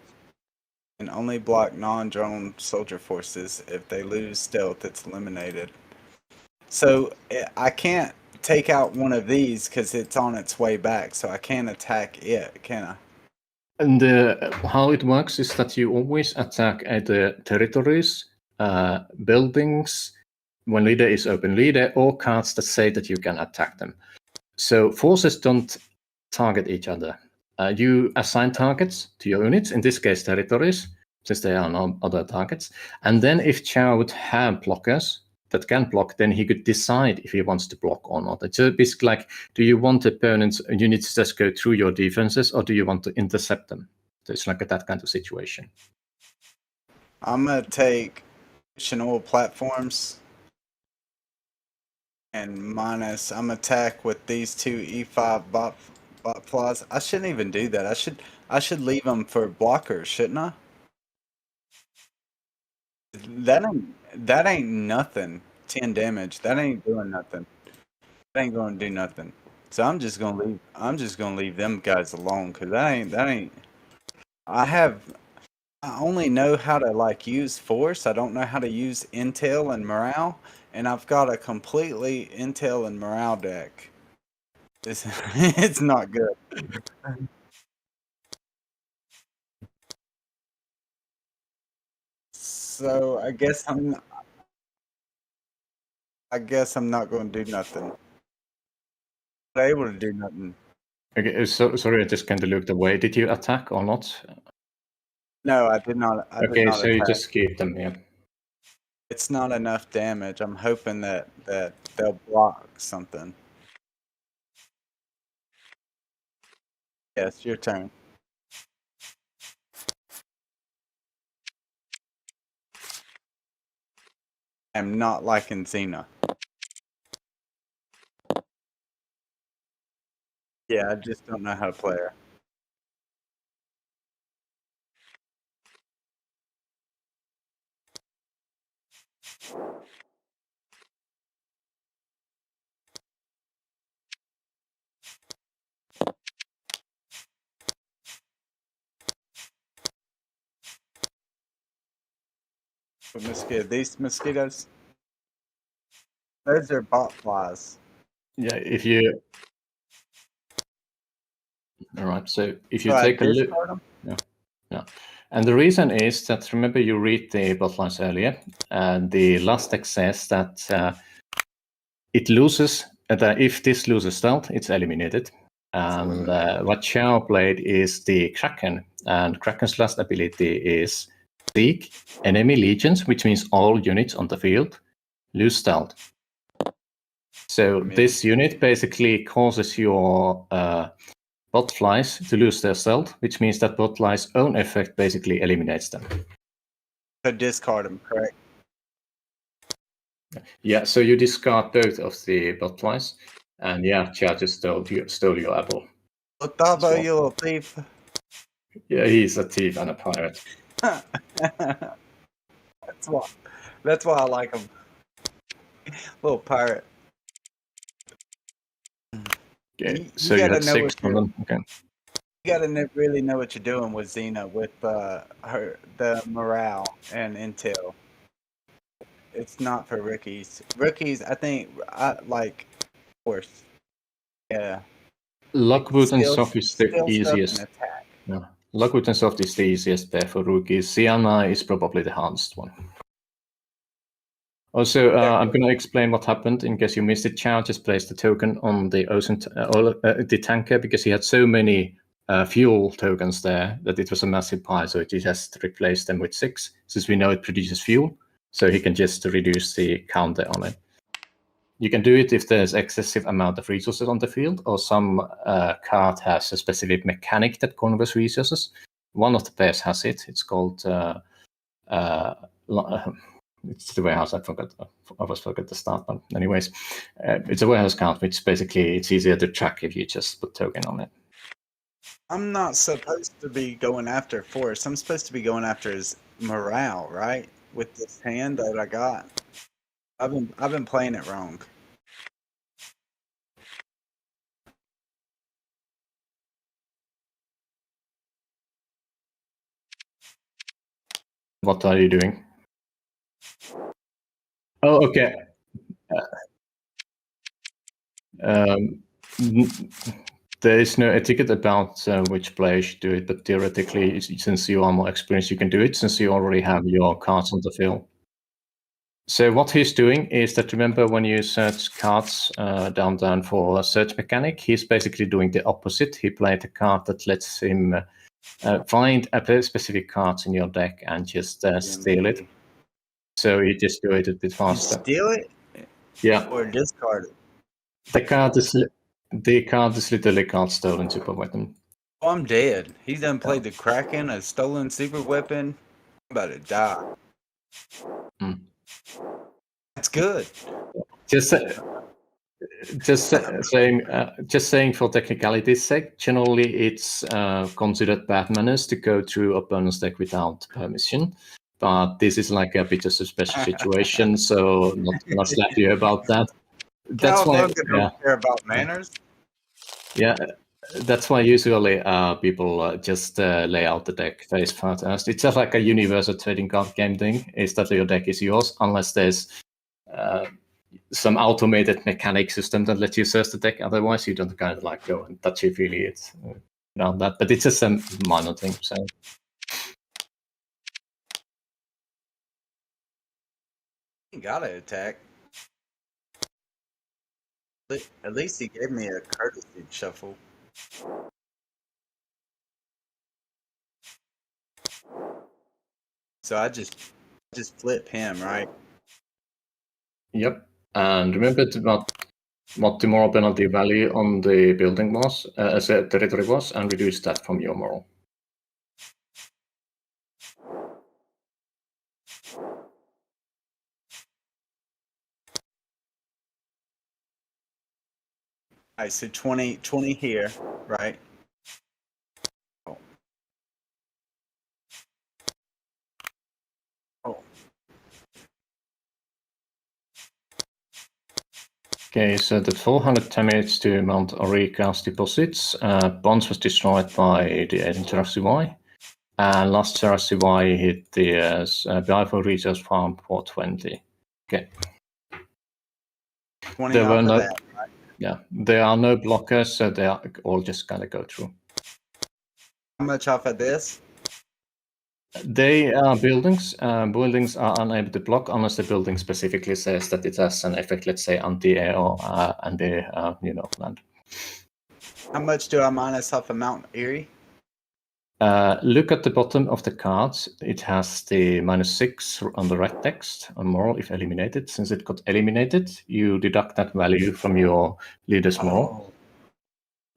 And only block non-drone soldier forces. If they lose stealth, it's eliminated. So I can't take out one of these because it's on its way back, so I can't attack it, can I? And how it works is that you always attack either territories, buildings, when leader is open leader, or cards that say that you can attack them. So forces don't target each other. You assign targets to your units, in this case territories, since there are no other targets. And then if Chao would have blockers that can block, then he could decide if he wants to block or not. It's basically like, do you want opponents' units to just go through your defenses, or do you want to intercept them? So it's like that kind of situation. I'm going to take Chinoil platforms and minus, I'm attack with these two E5 bot flaws. I shouldn't even do that. I should leave them for blockers, shouldn't I? That ain't nothing. 10 damage. That ain't doing nothing. That ain't gonna do nothing. So I'm just gonna leave them guys alone because that ain't. I only know how to like use force. I don't know how to use intel and morale, and I've got a completely intel and morale deck. It's not good. So I guess I'm not going to do nothing. Not able to do nothing. Okay, so sorry, I just kind of looked away. Did you attack or not? No, I did not. I did Okay, not so you attack. just keep them here. It's not enough damage. I'm hoping that they'll block something. Yes, your turn. I'm not liking Zeana. Yeah, I just don't know how to play her. What mosquito? These mosquitoes? Those are bot flies. Yeah, if you... All right, so if you So I take a look... discard them? Yeah. And the reason is that, remember you read the bottlines earlier, and the last text says that it loses, that if this loses stealth, it's eliminated. And what Chao played is the Kraken, and Kraken's last ability is Seek enemy legions, which means all units on the field lose stealth. So this unit basically causes your bot flies to lose their stealth, which means that bot flies' own effect basically eliminates them. So discard them, correct? Yeah, so you discard both of the bot flies, and yeah, Chad just stole your apple. Lethabo, well. you little thief. Yeah, he's a thief and a pirate. That's why I like him. Little pirate. Okay, so you had 6 of them. Okay. You gotta really know what you're doing with Zeana, with the morale and intel. It's not for rookies. Rookies, I think, like, of course, yeah. Lockwood and Skill- Soft is the skill stuff easiest. and attack. Yeah. Lockwood and Soft is the easiest pair for rookies. Zeana is probably the hardest one. Also, I'm going to explain what happened in case you missed it. Chao just placed the token on the ocean, the tanker, because he had so many fuel tokens there that it was a massive pile. So he just replaced them with 6, since we know it produces fuel. So he can just reduce the counter on it. You can do it if there's excessive amount of resources on the field, or some card has a specific mechanic that converts resources. One of the pairs has it. It's called it's the warehouse. I always forget the start. But anyways, it's a warehouse card, which basically it's easier to track if you just put token on it. I'm not supposed to be going after force. I'm supposed to be going after his morale, right? With this hand that I got. I've been playing it wrong. What are you doing? Oh, okay. There is no etiquette about which player should do it, but theoretically, since you are more experienced, you can do it, since you already have your cards on the field. So what he's doing is that, remember when you search cards down for a search mechanic, he's basically doing the opposite. He played a card that lets him find a specific cards in your deck and just steal it. So he just do it a bit faster. Steal it? Yeah. Or discard it? The card is literally card stolen super weapon. Oh, I'm dead. He done played the Kraken, a stolen super weapon. I'm about to die. That's good. Just saying for technicality's sake, generally it's considered bad manners to go through opponent's deck without permission. But this is like a bit of a special situation, so not slap you about that. That's why don't care about manners. Yeah, that's why usually people just lay out the deck face first. It's just like a universal trading card game thing, is that your deck is yours, unless there's some automated mechanic system that lets you search the deck. Otherwise, you don't kind of like go and touchy-feely it around that. But it's just a minor thing, so... He gotta attack. At least he gave me a courtesy shuffle. So I just flip him, right? Yep. And remember what the moral penalty value on the building was, as a territory was, and reduce that from your moral. All right, so 20 here, right? Oh. Oh. Okay, so the 400 damage to Mount Orica's deposits. Bonds was destroyed by the agent Terracivai. And last Terracivai hit the Biafo Research Farm 420. Okay. 20 There off were of no, that. yeah, there are no blockers, so they are all just gonna go through. How much off of this? They are buildings. Buildings are unable to block unless the building specifically says that it has an effect, let's say anti-air or anti, land. How much do I minus off of Mount Erie? Look at the bottom of the cards. It has the -6 on the red text on moral if eliminated. Since it got eliminated, you deduct that value from your leader's moral.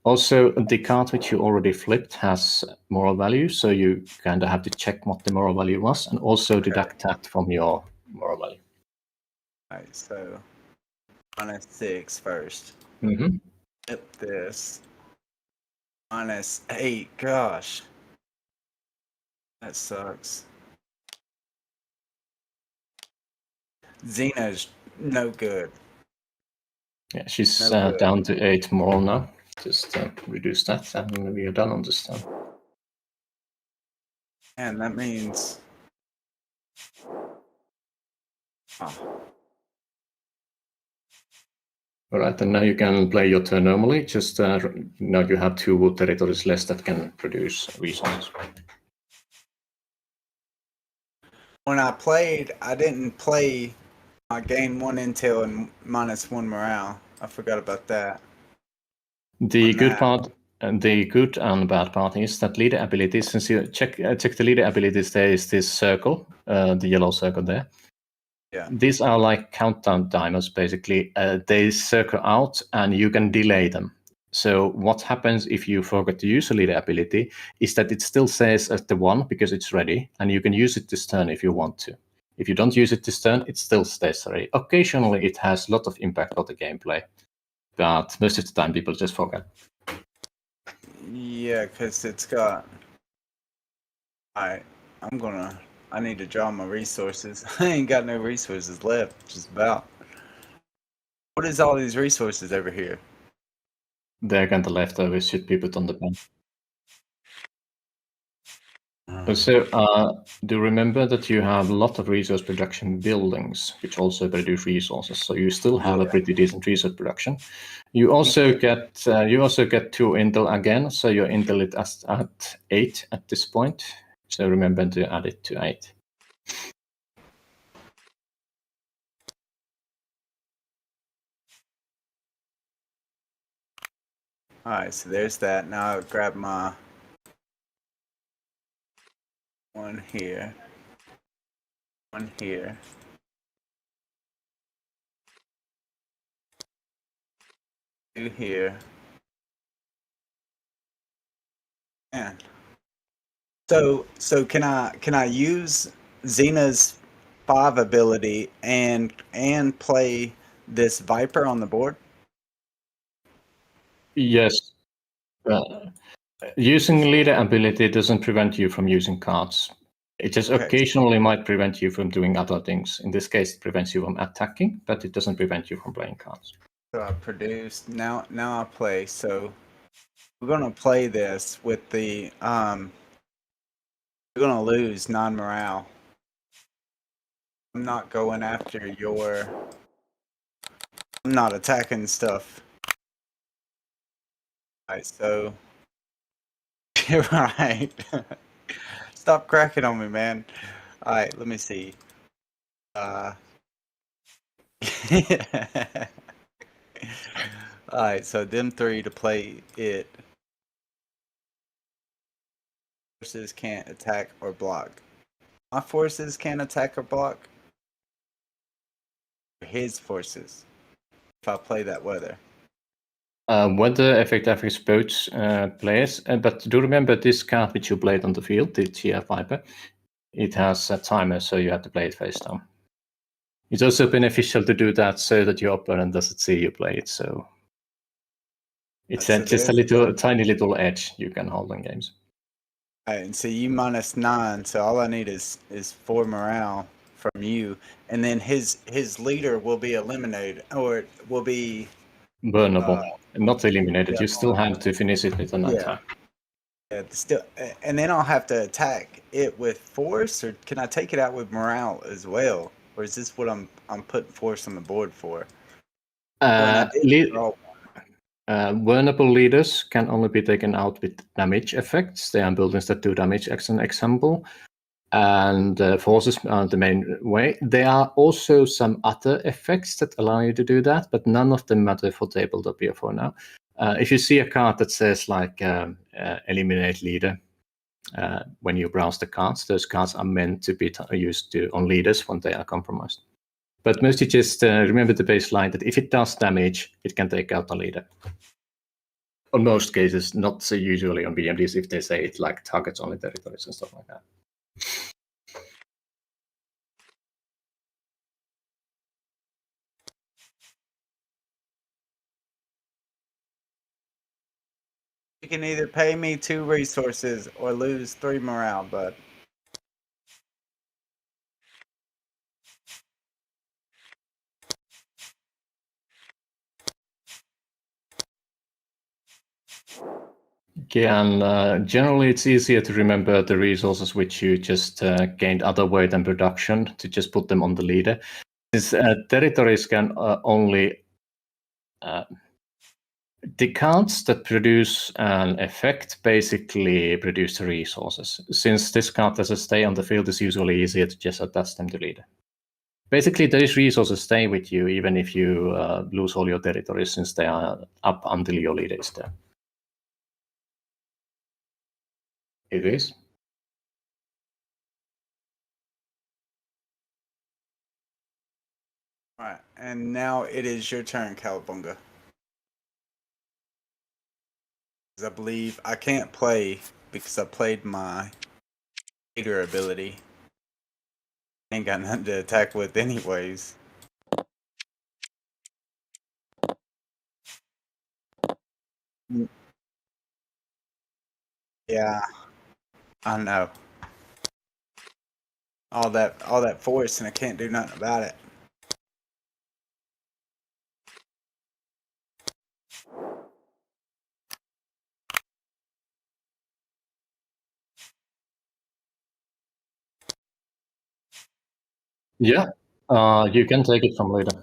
Also, the card which you already flipped has moral value, so you kind of have to check what the moral value was, and also deduct that from your moral value. All right, so -6 first. Mm-hmm. Flip this. -8. Gosh, that sucks. Zeana's no good. Yeah, she's No good. down to 8 moral now. Just reduce that, and we are done on this time. And that means. Oh. All right, and now you can play your turn normally. Just now you have 2 territories less that can produce resources. When I played, I didn't play my gain 1 intel and -1 morale. I forgot about that. The On good that. part, and the good and bad part is that leader abilities. Since you check the leader abilities, there is this circle, the yellow circle there. Yeah. These are like countdown timers, basically. They circle out, and you can delay them. So what happens if you forget to use a leader ability is that it still says at the 1 because it's ready, and you can use it this turn if you want to. If you don't use it this turn, it still stays ready. Occasionally, it has a lot of impact on the gameplay, but most of the time, people just forget. Yeah, because it's got. Alright, I need to draw my resources. I ain't got no resources left, just about. What is all these resources over here? They're kind of leftovers, should be put on the pen. So, do remember that you have a lot of resource production buildings, which also produce resources. So you still have a pretty decent resource production. You also get 2 intel again. So your intel is at 8 at this point. So remember to add it to 8. Alright, so there's that. Now I'll grab my 1 here. 1 here. Two here. Man. So can I use Zeana's 5 ability and play this Viper on the board? Yes. Using leader ability doesn't prevent you from using cards. It just occasionally might prevent you from doing other things. In this case, it prevents you from attacking, but it doesn't prevent you from playing cards. So I produced. Now I play. So we're gonna play this with the we're gonna lose non-morale. I'm not going after your. I'm not attacking stuff. Alright, so you're right. Stop cracking on me, man. Alright, let me see. Alright, so them 3 to play it. Forces can't attack or block. My forces can't attack or block. His forces. If I play that weather. Weather effect affects both players, but do remember this card which you played on the field, the GF Viper. It has a timer, so you have to play it face down. It's also beneficial to do that so that your opponent doesn't see you play it. So It's So just a there's tiny little edge you can hold in games. Alright, and so you -9, so all I need is 4 morale from you, and then his leader will be eliminated, or will be Burnable, not eliminated. yeah. You still have to finish it with an attack. Yeah, still, and then I'll have to attack it with force, or can I take it out with morale as well, or is this what I'm putting force on the board for? Vulnerable leaders can only be taken out with damage effects. They are buildings that do damage, as an example. And forces are the main way. There are also some other effects that allow you to do that, but none of them matter for tabletop here for now. If you see a card that says like eliminate leader, when you browse the cards, those cards are meant to be used on leaders when they are compromised. But mostly just remember the baseline that if it does damage, it can take out the leader. On most cases, not so usually on BMDs if they say it like targets only territories and stuff like that. You can either pay me 2 resources or lose 3 morale, but Yeah, and generally it's easier to remember the resources which you just gained other way than production to just put them on the leader. Since territories can only the cards that produce an effect basically produce the resources. Since this card has a stay on the field, it's usually easier to just attach them to leader. Basically, those resources stay with you even if you lose all your territories, since they are up until your leader is there. It is. alright, and now it is your turn, Chaoabunga. I believe I can't play because I played my leader ability. Ain't got nothing to attack with anyways. Yeah, I know. All that force, and I can't do nothing about it. Yeah, you can take it from leader.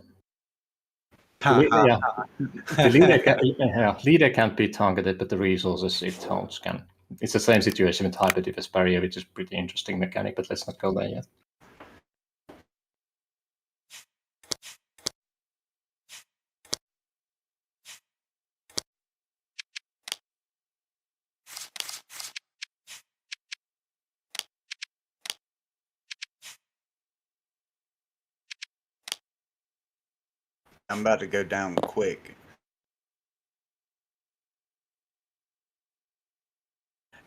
Yeah, the leader can't be targeted, but the resources it holds can. It's the same situation with Hyper Defense Barrier, which is pretty interesting mechanic, but let's not go there yet. I'm about to go down quick.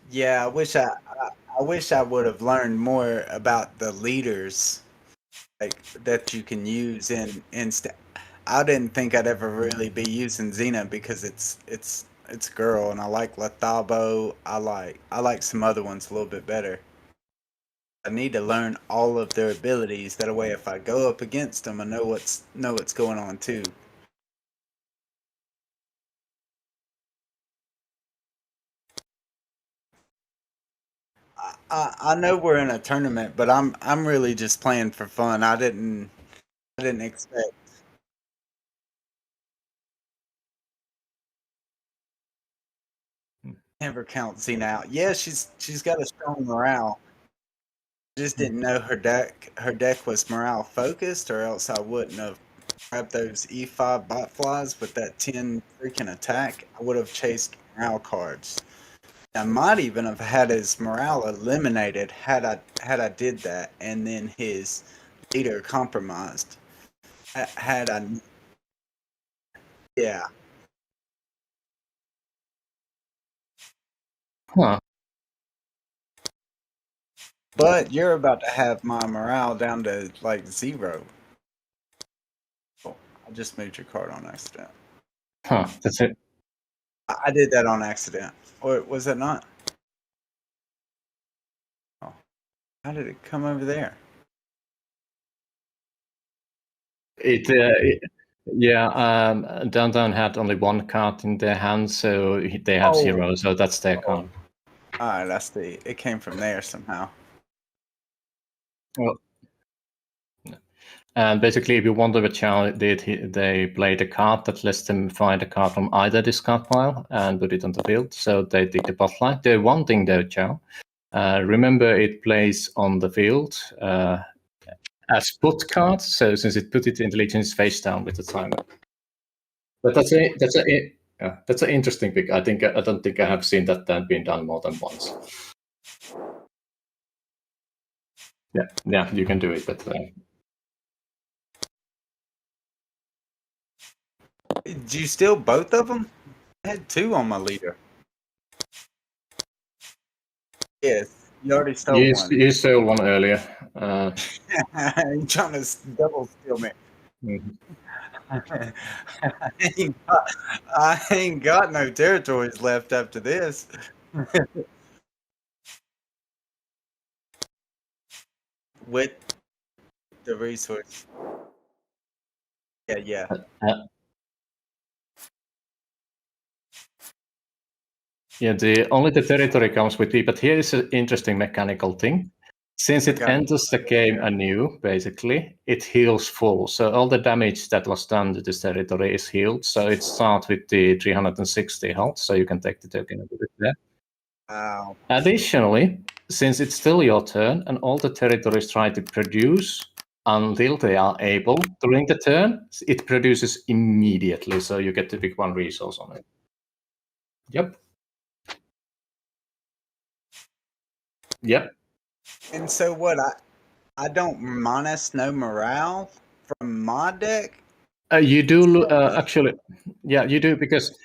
Yeah, I wish I would have learned more about the leaders, like that you can use in I didn't think I'd ever really be using Zeana because it's a girl, and I like Lethabo. I like some other ones a little bit better. I need to learn all of their abilities. That way, if I go up against them, I know what's going on too. I know we're in a tournament, but I'm really just playing for fun. I didn't expect. Never count Zeana out. Yeah, she's got a strong morale. Just didn't know her deck was morale focused, or else I wouldn't have grabbed those E5 bot flies with that 10 freaking attack. I would have chased morale cards. I might even have had his morale eliminated had I did that, and then his leader compromised. Had I, yeah. Huh. But you're about to have my morale down to like 0. Oh, I just moved your card on accident. Huh. That's it. I did that on accident. Or was that not? Oh. How did it come over there? Downtown had only one card in their hand, so they have 0, so that's their card. Alright, I see. It came from there somehow. Well, and basically, if you wonder which child they played a card that lets them find a card from either discard pile and put it on the field. So they did the botline. The one thing though, Chow, remember it plays on the field as put card. So since it put it intelligence face down with the timer. But that's an interesting pick. I don't think I have seen that being done more than once. Yeah, you can do it, but. Did you steal both of them? I had 2 on my leader. Yes, you already stole one. You stole one earlier. You're trying to double steal me. Mm-hmm. I ain't got no territories left after this. With the resource. Yeah. Yeah, only the territory comes with it, but here is an interesting mechanical thing. Since it enters the game anew, basically, it heals full. So all the damage that was done to this territory is healed. So it starts with the 360 health, so you can take the token and put it there. Wow. Additionally, since it's still your turn, and all the territories try to produce until they are able during the turn, it produces immediately. So you get to pick one resource on it. Yep. And so what? I don't minus no morale from my deck. You do actually, yeah, you do, because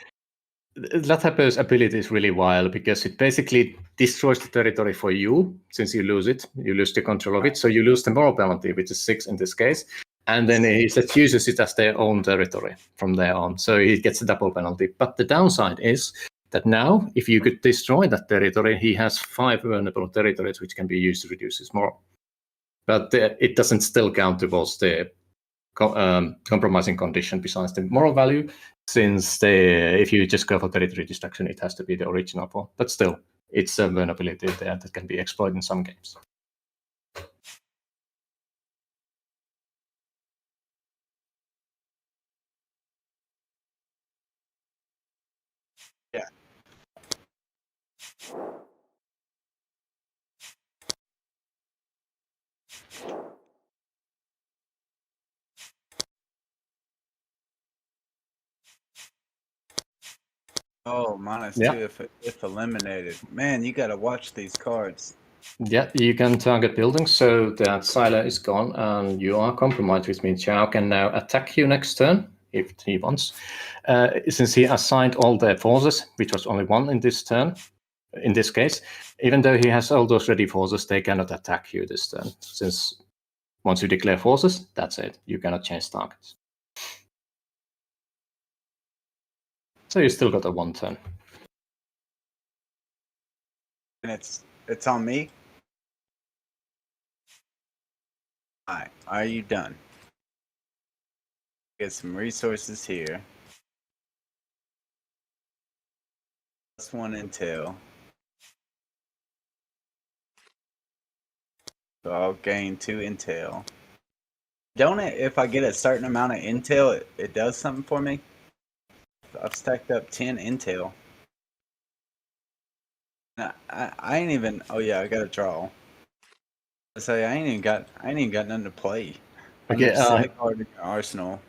Lethabo's ability is really wild because it basically destroys the territory for you. Since you lose it, you lose the control of it, so you lose the moral penalty, which is 6 in this case, and then he just uses it as their own territory from there on. So he gets a double penalty. But the downside is that now, if you could destroy that territory, he has 5 vulnerable territories which can be used to reduce his moral. But it doesn't still count towards the compromising condition besides the moral value, since if you just go for territory destruction, it has to be the original one. But still, it's a vulnerability there that can be exploited in some games. Yeah. Oh, -2 if eliminated. Man, you got to watch these cards. Yeah, you can target buildings, so that silo is gone, and you are compromised, which means Chao can now attack you next turn, if he wants. Since he assigned all the forces, which was only 1 in this turn, in this case, even though he has all those ready forces, they cannot attack you this turn, since once you declare forces, that's it. You cannot change targets. So you still got a 1 turn. And it's on me. All right, are you done? Get some resources here. +1 intel. So I'll gain 2 intel. Don't it, if I get a certain amount of intel, it does something for me? I've stacked up 10 intel. I ain't even, oh yeah, I got a draw. I say I ain't even got nothing to play. Okay, select card in your arsenal.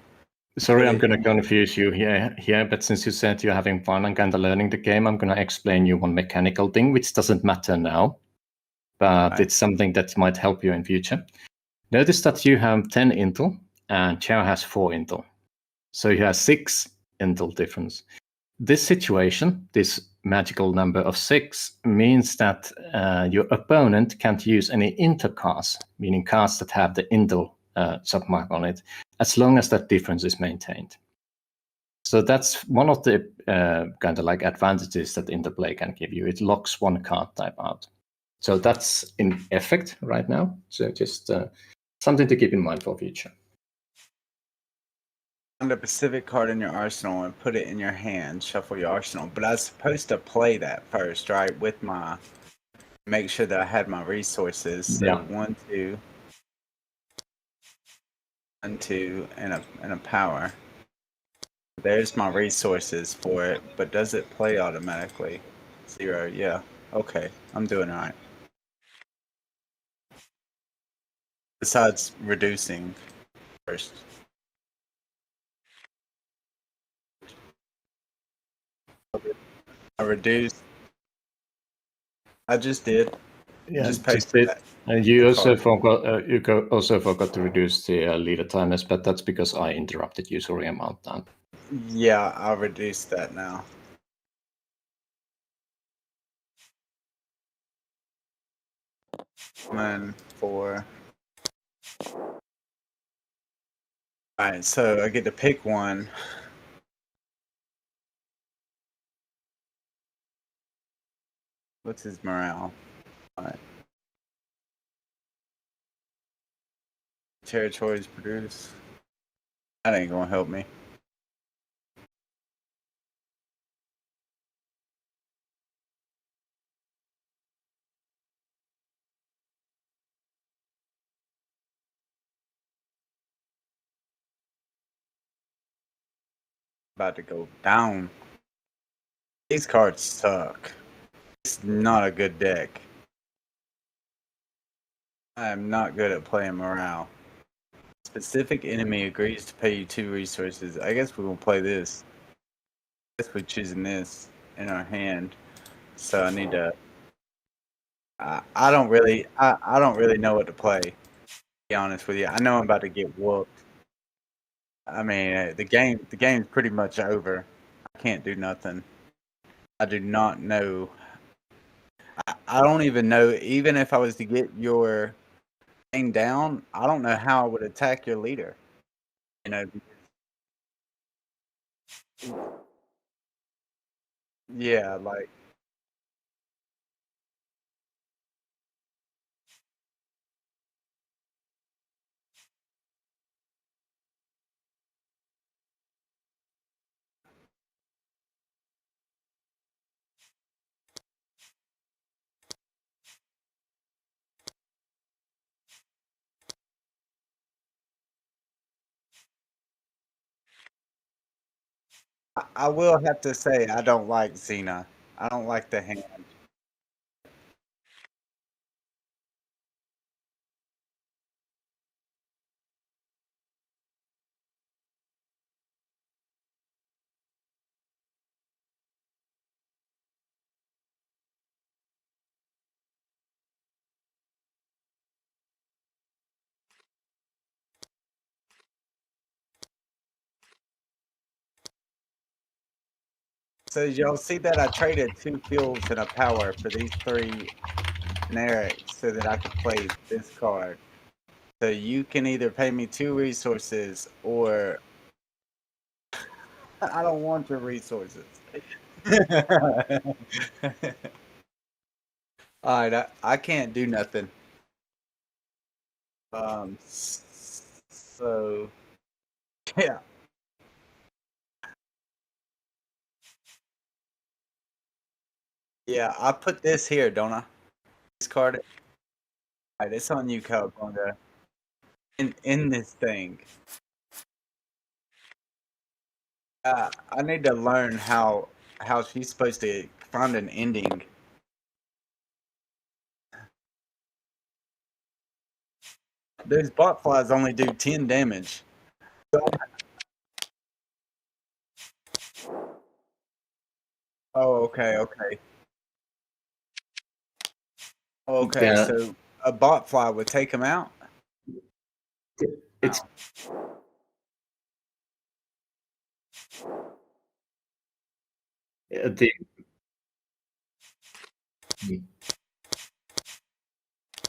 Sorry, I'm gonna confuse you here, but since you said you're having fun and kind of learning the game, I'm gonna explain you one mechanical thing, which doesn't matter now, but it's something that might help you in future. Notice that you have 10 intel, and Chao has 4 intel. So you have 6 intel difference. This situation, this magical number of 6, means that your opponent can't use any intel cards, meaning cards that have the intel submark on it, as long as that difference is maintained. So that's one of the kind of like advantages that Interplay can give you. It locks one card type out. So that's in effect right now. So just something to keep in mind for future. Find a specific card in your arsenal and put it in your hand. Shuffle your arsenal. But I was supposed to play that first, right? With my make sure that I had my resources. So Yeah. 1, 2, 1, 2, and a power. There's my resources for it, but does it play automatically? 0, yeah. Okay, I'm doing all right. Besides reducing first. I reduced. I just did. Yeah, Just just pasted did. And you the also card. also forgot to reduce the leader timers, but that's because I interrupted you. Sorry, I'm out down. Yeah, I'll reduce that now. One, 4. Alright, so I get to pick one. What's his morale? Alright. Territories produce. That ain't gonna help me. About to go down. These cards suck. It's not a good deck. I am not good at playing morale. Specific enemy agrees to pay you 2 resources. I guess we're gonna play this. I guess we're choosing this in our hand. So I need to. I don't really know what to play. To be honest with you, I know I'm about to get whooped. I mean, the game's pretty much over. I can't do nothing. I do not know. I don't even know. Even if I was to get your thing down, I don't know how I would attack your leader. You know. Yeah, like. I will have to say I don't like Zeana. I don't like the hand. So y'all see that I traded 2 fuels and a power for these 3 generics so that I could play this card. So you can either pay me 2 resources or I don't want your resources. Alright, I can't do nothing. So yeah. Yeah, I put this here, don't I? This card. Alright, it's on you, Chaoabunga. In this thing. I need to learn how she's supposed to find an ending. Those bot flies only do 10 damage. Oh, okay. Okay, Yeah. so a bot fly would take him out? It's the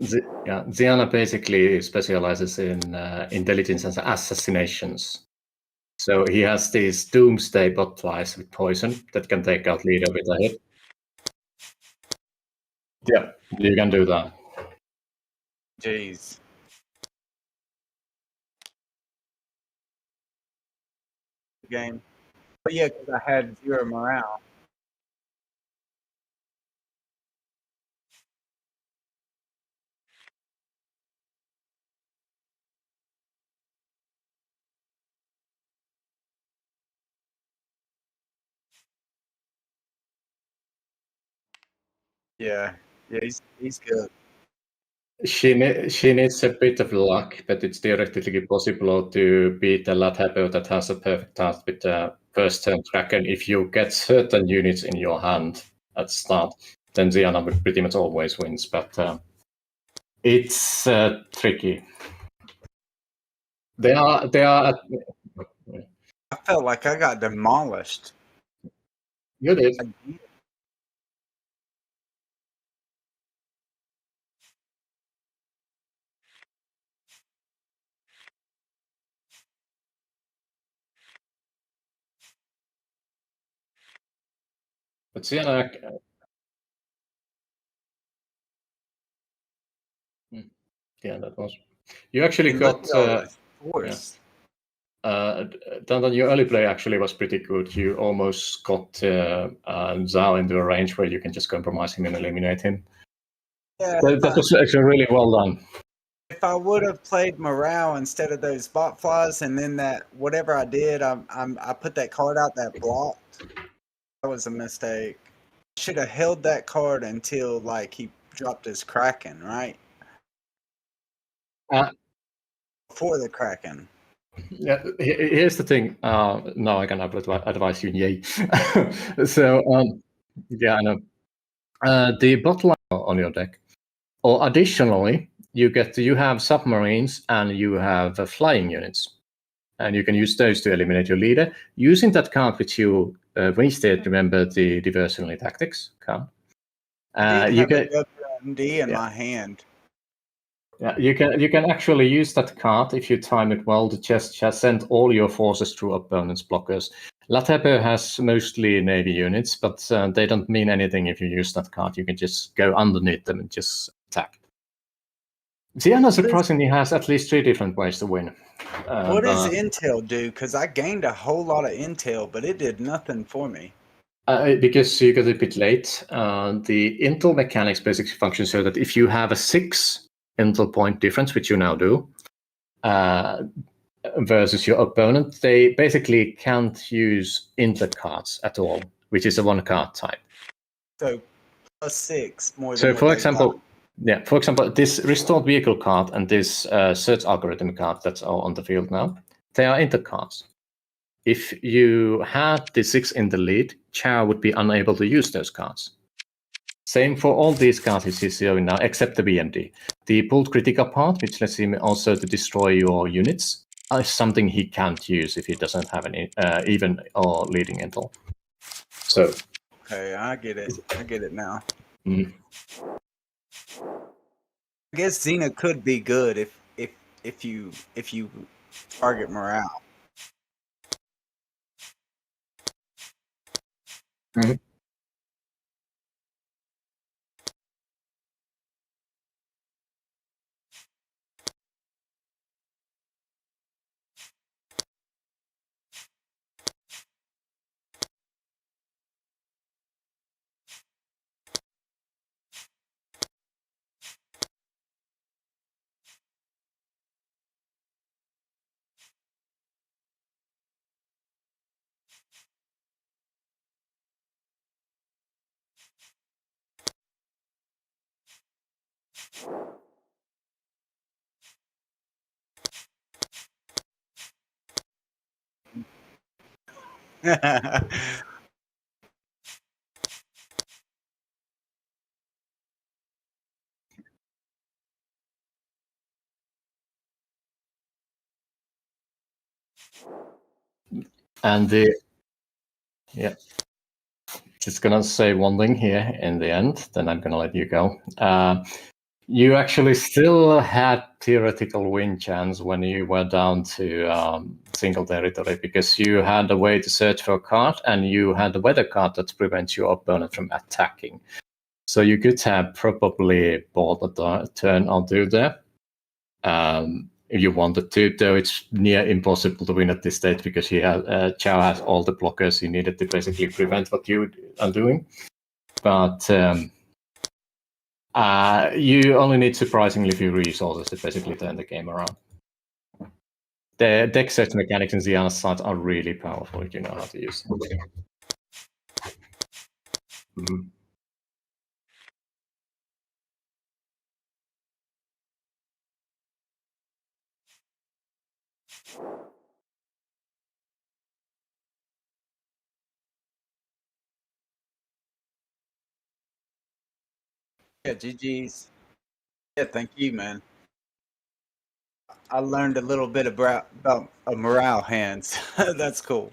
Zeana basically specializes in intelligence and assassinations. So he has these doomsday botflies with poison that can take out leader with a hit. Yeah, you can do that. Jeez. Game. But yeah, because I had 0 morale. Yeah, he's good. She needs a bit of luck, but it's theoretically possible to beat a Lethabo that has a perfect task with the first turn Kraken. If you get certain units in your hand at start, then Zeana pretty much always wins, but it's tricky. They are. I felt like I got demolished. You did. But Zeana. Yeah, that was. You actually got. Force. Danton, your early play actually was pretty good. You almost got Zhao into a range where you can just compromise him and eliminate him. Yeah, That was actually really well done. If I would have played morale instead of those bot flies, and then that whatever I did, I put that card out that blocked. That was a mistake. Should have held that card until like he dropped his Kraken, right? Before the Kraken. Yeah, here's the thing. Now I can advise you, yay. So, yeah, I know. The bot line on your deck, or additionally, you have submarines and you have flying units, and you can use those to eliminate your leader using that card which you wasted. Remember the diversionary tactics card. You can WMD in my hand. Yeah, you can actually use that card if you time it well to just send all your forces through opponent's blockers. Lethabo has mostly navy units, but they don't mean anything if you use that card. You can just go underneath them and just attack. Zeana surprisingly has at least 3 different ways to win. What does intel do? Because I gained a whole lot of intel, but it did nothing for me. Because you got a bit late. The intel mechanics basically function so that if you have a 6 intel point difference, which you now do, versus your opponent, they basically can't use intel cards at all, which is a 1 card type. So +6 more than. So for example, this restored vehicle card and this search algorithm card that's all on the field now, they are intel cards. If you had the 6 in the lead, Chao would be unable to use those cards. Same for all these cards he's showing now, except the BMD. The pulled critical part, which lets him also to destroy your units, is something he can't use if he doesn't have any even or leading intel. So. Okay, I get it. I get it now. Mm. I guess Zeana could be good if you target morale. Mm-hmm. And just gonna say one thing here in the end, then I'm gonna let you go. You actually still had theoretical win chance when you were down to single territory because you had a way to search for a card and you had the weather card that prevents your opponent from attacking. So you could have probably bought a turn or two there. If you wanted to, though it's near impossible to win at this stage because Chao has all the blockers he needed to basically prevent what you are doing. But you only need surprisingly few resources to basically turn the game around. The deck search mechanics in Zeana's side are really powerful if you know how to use them. Mm-hmm. Yeah, GG's. Yeah, thank you, man. I learned a little bit about morale hands. That's cool.